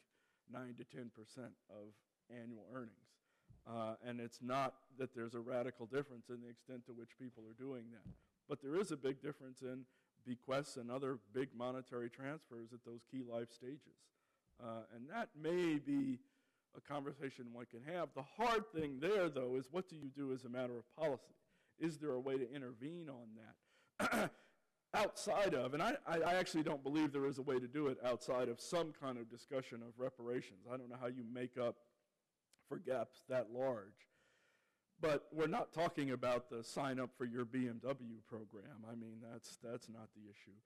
9 to 10% of annual earnings. And it's not that there's a radical difference in the extent to which people are doing that. But there is a big difference in bequests and other big monetary transfers at those key life stages. And that may be a conversation one can have. The hard thing there, though, is what do you do as a matter of policy? Is there a way to intervene on that? Outside of, and I actually don't believe there is a way to do it outside of some kind of discussion of reparations. I don't know how you make up for gaps that large. But we're not talking about the sign up for your BMW program. I mean, that's not the issue.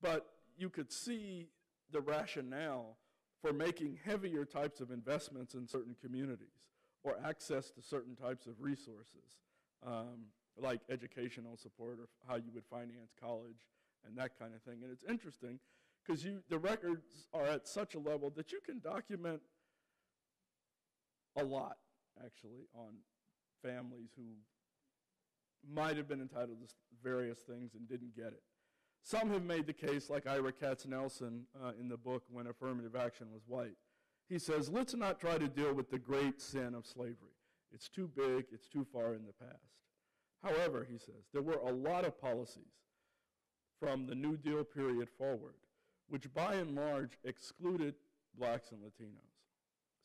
But you could see the rationale for making heavier types of investments in certain communities or access to certain types of resources, like educational support or how you would finance college and that kind of thing. And it's interesting because the records are at such a level that you can document a lot, actually, on families who might have been entitled to various things and didn't get it. Some have made the case, like Ira Katznelson in the book When Affirmative Action Was White. He says, let's not try to deal with the great sin of slavery. It's too big, it's too far in the past. However, he says, there were a lot of policies from the New Deal period forward, which by and large excluded blacks and Latinos.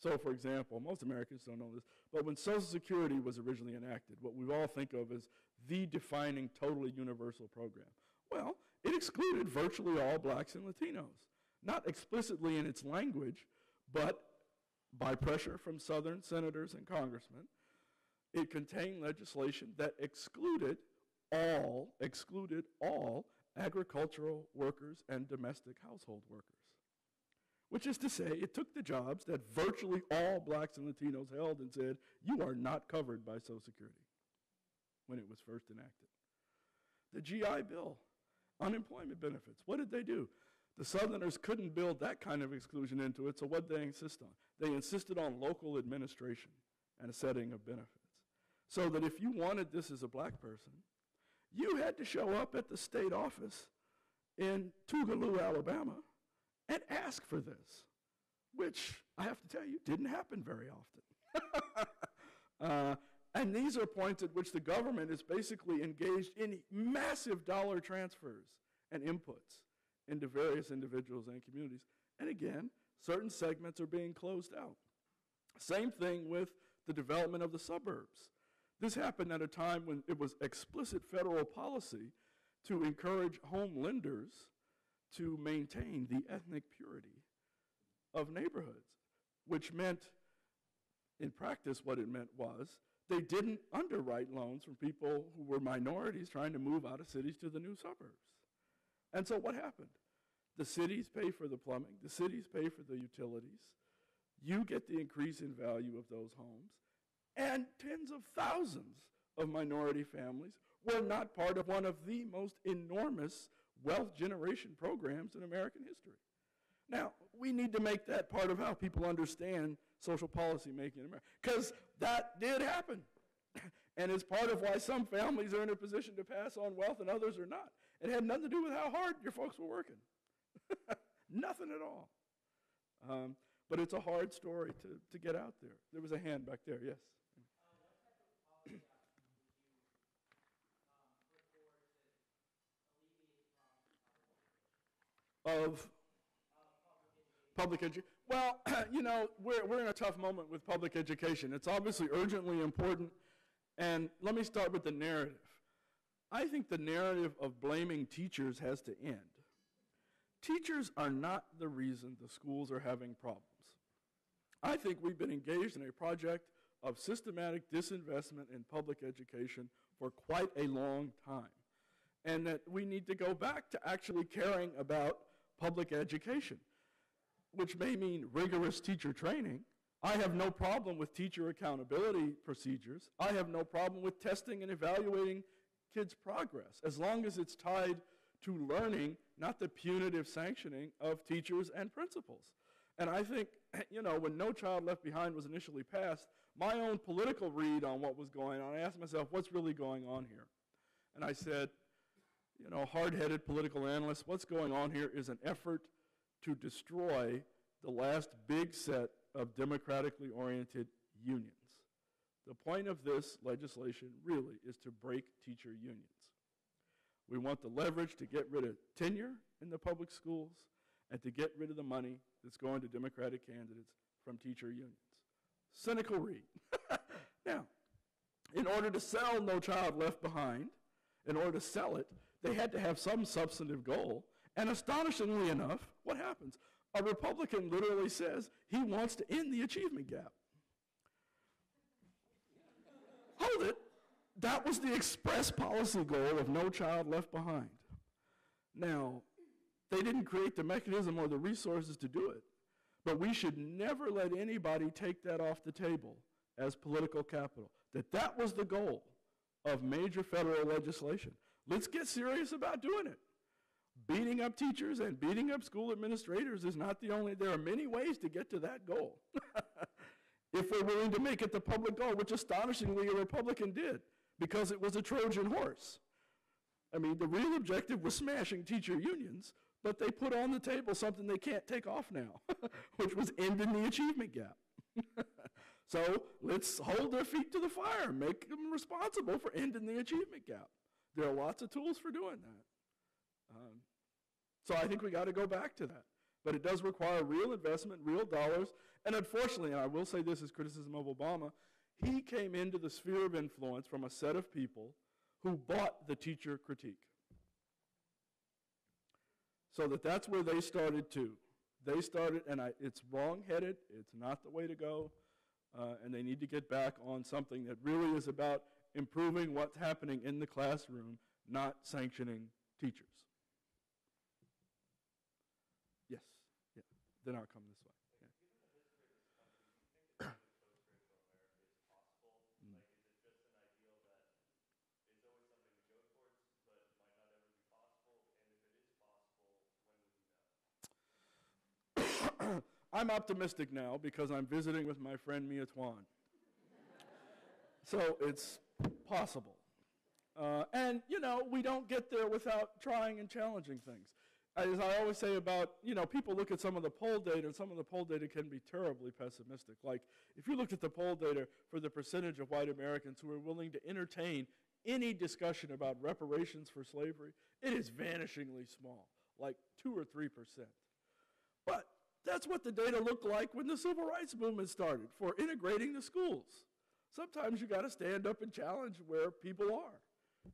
So, for example, most Americans don't know this, but when Social Security was originally enacted, what we all think of as the defining totally universal program, well, it excluded virtually all blacks and Latinos, not explicitly in its language, but by pressure from Southern senators and congressmen. It contained legislation that excluded all agricultural workers and domestic household workers. Which is to say, it took the jobs that virtually all blacks and Latinos held and said, you are not covered by Social Security when it was first enacted. The GI Bill, unemployment benefits, what did they do? The Southerners couldn't build that kind of exclusion into it, so what did they insist on? They insisted on local administration and a setting of benefits. So that if you wanted this as a black person, you had to show up at the state office in Tougaloo, Alabama, and ask for this, which I have to tell you didn't happen very often. And these are points at which the government is basically engaged in massive dollar transfers and inputs into various individuals and communities. And again, certain segments are being closed out. Same thing with the development of the suburbs. This happened at a time when it was explicit federal policy to encourage home lenders to maintain the ethnic purity of neighborhoods, which meant, in practice, what it meant was they didn't underwrite loans from people who were minorities trying to move out of cities to the new suburbs. And so what happened? The cities pay for the plumbing, the cities pay for the utilities, you get the increase in value of those homes, and tens of thousands of minority families were not part of one of the most enormous wealth generation programs in American history. Now, we need to make that part of how people understand social policy making in America, because that did happen. And it's part of why some families are in a position to pass on wealth and others are not. It had nothing to do with how hard your folks were working. Nothing at all. But it's a hard story to get out there. There was a hand back there, yes. Of public education. Well, you know, we're in a tough moment with public education. It's obviously urgently important, and let me start with the narrative. I think the narrative of blaming teachers has to end. Teachers are not the reason the schools are having problems. I think we've been engaged in a project of systematic disinvestment in public education for quite a long time, and that we need to go back to actually caring about public education, which may mean rigorous teacher training. I have no problem with teacher accountability procedures. I have no problem with testing and evaluating kids' progress, as long as it's tied to learning, not the punitive sanctioning of teachers and principals. And I think, you know, when No Child Left Behind was initially passed, my own political read on what was going on, I asked myself, what's really going on here? And I said, you know, hard-headed political analyst, what's going on here is an effort to destroy the last big set of democratically oriented unions. The point of this legislation really is to break teacher unions. We want the leverage to get rid of tenure in the public schools and to get rid of the money that's going to Democratic candidates from teacher unions. Cynical read. Now, in order to sell No Child Left Behind, in order to sell it, they had to have some substantive goal. And astonishingly enough, what happens? A Republican literally says he wants to end the achievement gap. hold it. That was the express policy goal of No Child Left Behind. Now, they didn't create the mechanism or the resources to do it, but we should never let anybody take that off the table as political capital, that was the goal of major federal legislation. Let's get serious about doing it. Beating up teachers and beating up school administrators is not the only, there are many ways to get to that goal. If we're willing to make it the public goal, which astonishingly a Republican did, because it was a Trojan horse. I mean, the real objective was smashing teacher unions, but they put on the table something they can't take off now, which was ending the achievement gap. So let's hold their feet to the fire, make them responsible for ending the achievement gap. There are lots of tools for doing that. So I think we got to go back to that. But it does require real investment, real dollars, and unfortunately, and I will say this as criticism of Obama, he came into the sphere of influence from a set of people who bought the teacher critique. So that's where they started too. They started, and it's wrong-headed, it's not the way to go, and they need to get back on something that really is about improving what's happening in the classroom, not sanctioning teachers. Yes, yeah, then I'll come this way. I'm optimistic now because I'm visiting with my friend Mia Twan. So it's possible. And, you know, we don't get there without trying and challenging things. As I always say about, you know, people look at some of the poll data, and some of the poll data can be terribly pessimistic. Like, if you looked at the poll data for the percentage of white Americans who are willing to entertain any discussion about reparations for slavery, it is vanishingly small, like 2 or 3%. But that's what the data looked like when the civil rights movement started for integrating the schools. Sometimes you got to stand up and challenge where people are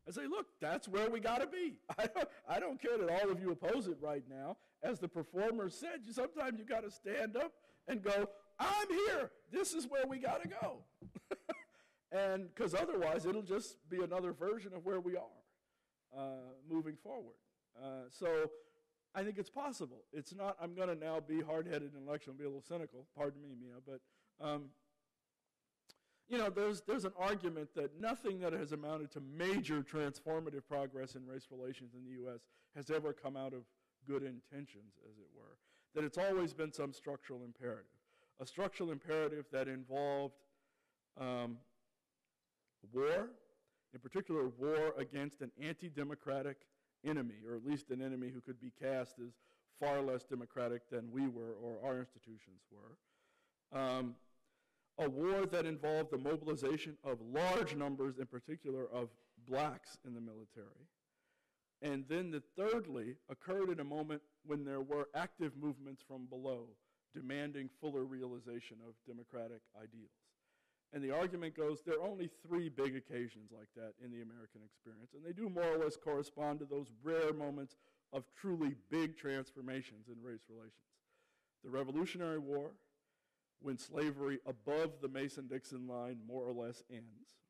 and say, look, that's where we got to be. I don't care that all of you oppose it right now. As the performer said, sometimes you got to stand up and go, I'm here. This is where we got to go. And because otherwise it'll just be another version of where we are moving forward. So I think it's possible. It's not, I'm going to now be hard-headed in election, be a little cynical, pardon me, Mia, but, you know, there's an argument that nothing that has amounted to major transformative progress in race relations in the U.S. has ever come out of good intentions, as it were, that it's always been some structural imperative, a structural imperative that involved war, in particular war against an anti-democratic enemy, or at least an enemy who could be cast as far less democratic than we were or our institutions were. A war that involved the mobilization of large numbers, in particular of blacks in the military. And then thirdly, occurred in a moment when there were active movements from below demanding fuller realization of democratic ideals. And the argument goes, there are only 3 big occasions like that in the American experience, and they do more or less correspond to those rare moments of truly big transformations in race relations. The Revolutionary War, when slavery above the Mason-Dixon line more or less ends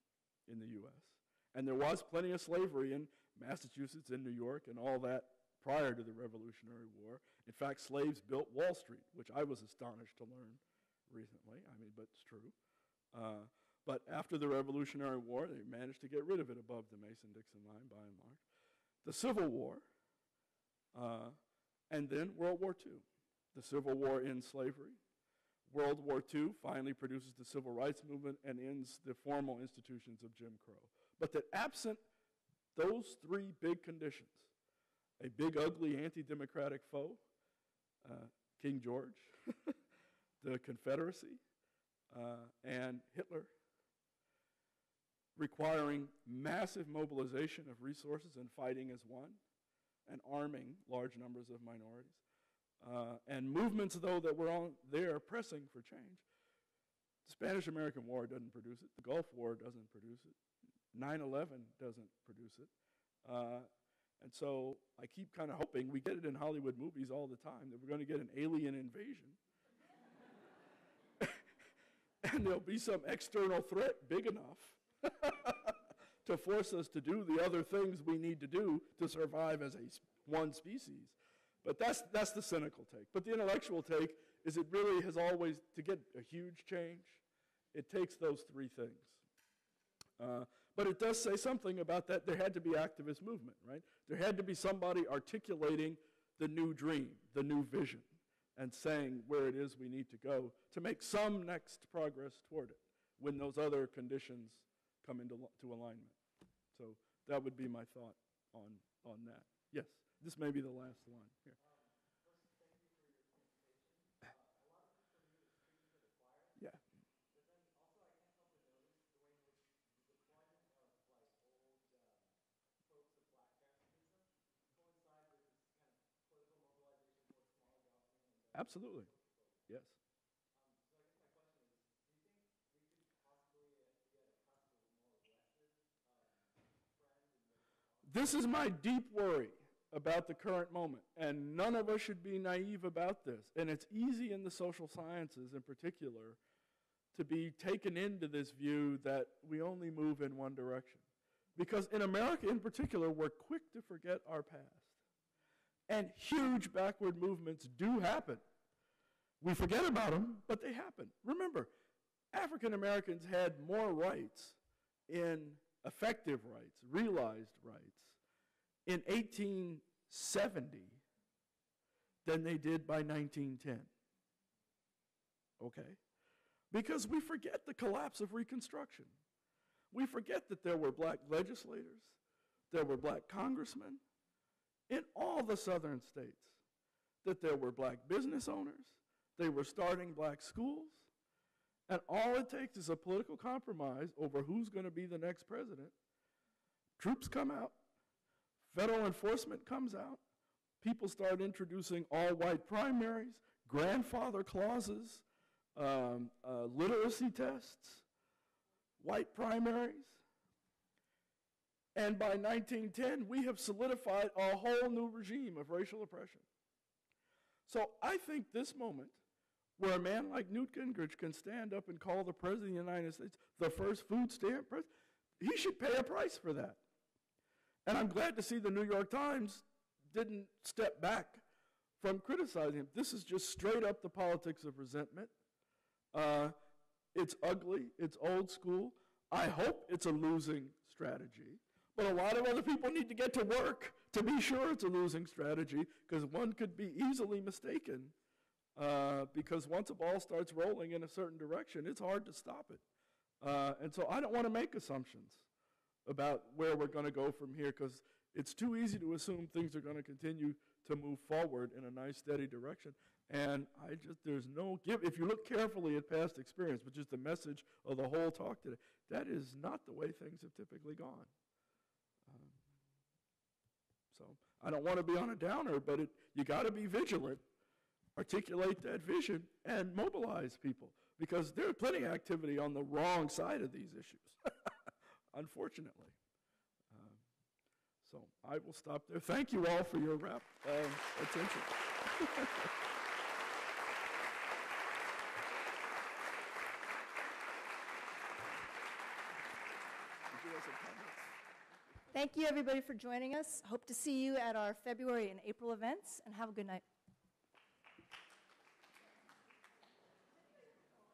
in the U.S., and there was plenty of slavery in Massachusetts and New York and all that prior to the Revolutionary War. In fact, slaves built Wall Street, which I was astonished to learn recently, but it's true. But after the Revolutionary War, they managed to get rid of it above the Mason-Dixon line, by and large. The Civil War, and then World War II. The Civil War ends slavery. World War II finally produces the Civil Rights Movement and ends the formal institutions of Jim Crow. But that absent those 3 big conditions, a big, ugly, anti-democratic foe, King George, the Confederacy, and Hitler, requiring massive mobilization of resources and fighting as one, and arming large numbers of minorities, and movements, though, that were on there pressing for change. The Spanish-American War doesn't produce it. The Gulf War doesn't produce it. 9/11 doesn't produce it. And so I keep kind of hoping, we get it in Hollywood movies all the time, that we're going to get an alien invasion. And there'll be some external threat big enough to force us to do the other things we need to do to survive as one species. But that's the cynical take. But the intellectual take is it really has always, to get a huge change, it takes those three things. But it does say something about that. There had to be activist movement, right? There had to be somebody articulating the new dream, the new vision, and saying where it is we need to go to make some next progress toward it when those other conditions come into alignment. So that would be my thought on that. Yes, this may be the last line here. Yeah. Absolutely. Yes. This is my deep worry about the current moment, and none of us should be naive about this. And it's easy in the social sciences in particular to be taken into this view that we only move in one direction. Because in America in particular, we're quick to forget our past. And huge backward movements do happen. We forget about them, but they happen. Remember, African Americans had more rights, in effective rights, realized rights, in 1870 than they did by 1910. Okay? Because we forget the collapse of Reconstruction. We forget that there were black legislators, there were black congressmen in all the southern states, that there were black business owners, they were starting black schools, and all it takes is a political compromise over who's going to be the next president. Troops come out, federal enforcement comes out, people start introducing all-white primaries, grandfather clauses, literacy tests, white primaries. And by 1910, we have solidified a whole new regime of racial oppression. So I think this moment, where a man like Newt Gingrich can stand up and call the President of the United States the first food stamp president, he should pay a price for that. And I'm glad to see the New York Times didn't step back from criticizing him. This is just straight up the politics of resentment. It's ugly, it's old school. I hope it's a losing strategy. But a lot of other people need to get to work to be sure it's a losing strategy, because one could be easily mistaken. Because once a ball starts rolling in a certain direction, it's hard to stop it. And so I don't want to make assumptions about where we're going to go from here, because it's too easy to assume things are going to continue to move forward in a nice, steady direction. And there's no give. If you look carefully at past experience, which is the message of the whole talk today, that is not the way things have typically gone. So I don't want to be on a downer, but you got to be vigilant. Articulate that vision and mobilize people, because there's plenty of activity on the wrong side of these issues, unfortunately. So I will stop there. Thank you all for your attention. Thank you, everybody, for joining us. Hope to see you at our February and April events, and have a good night.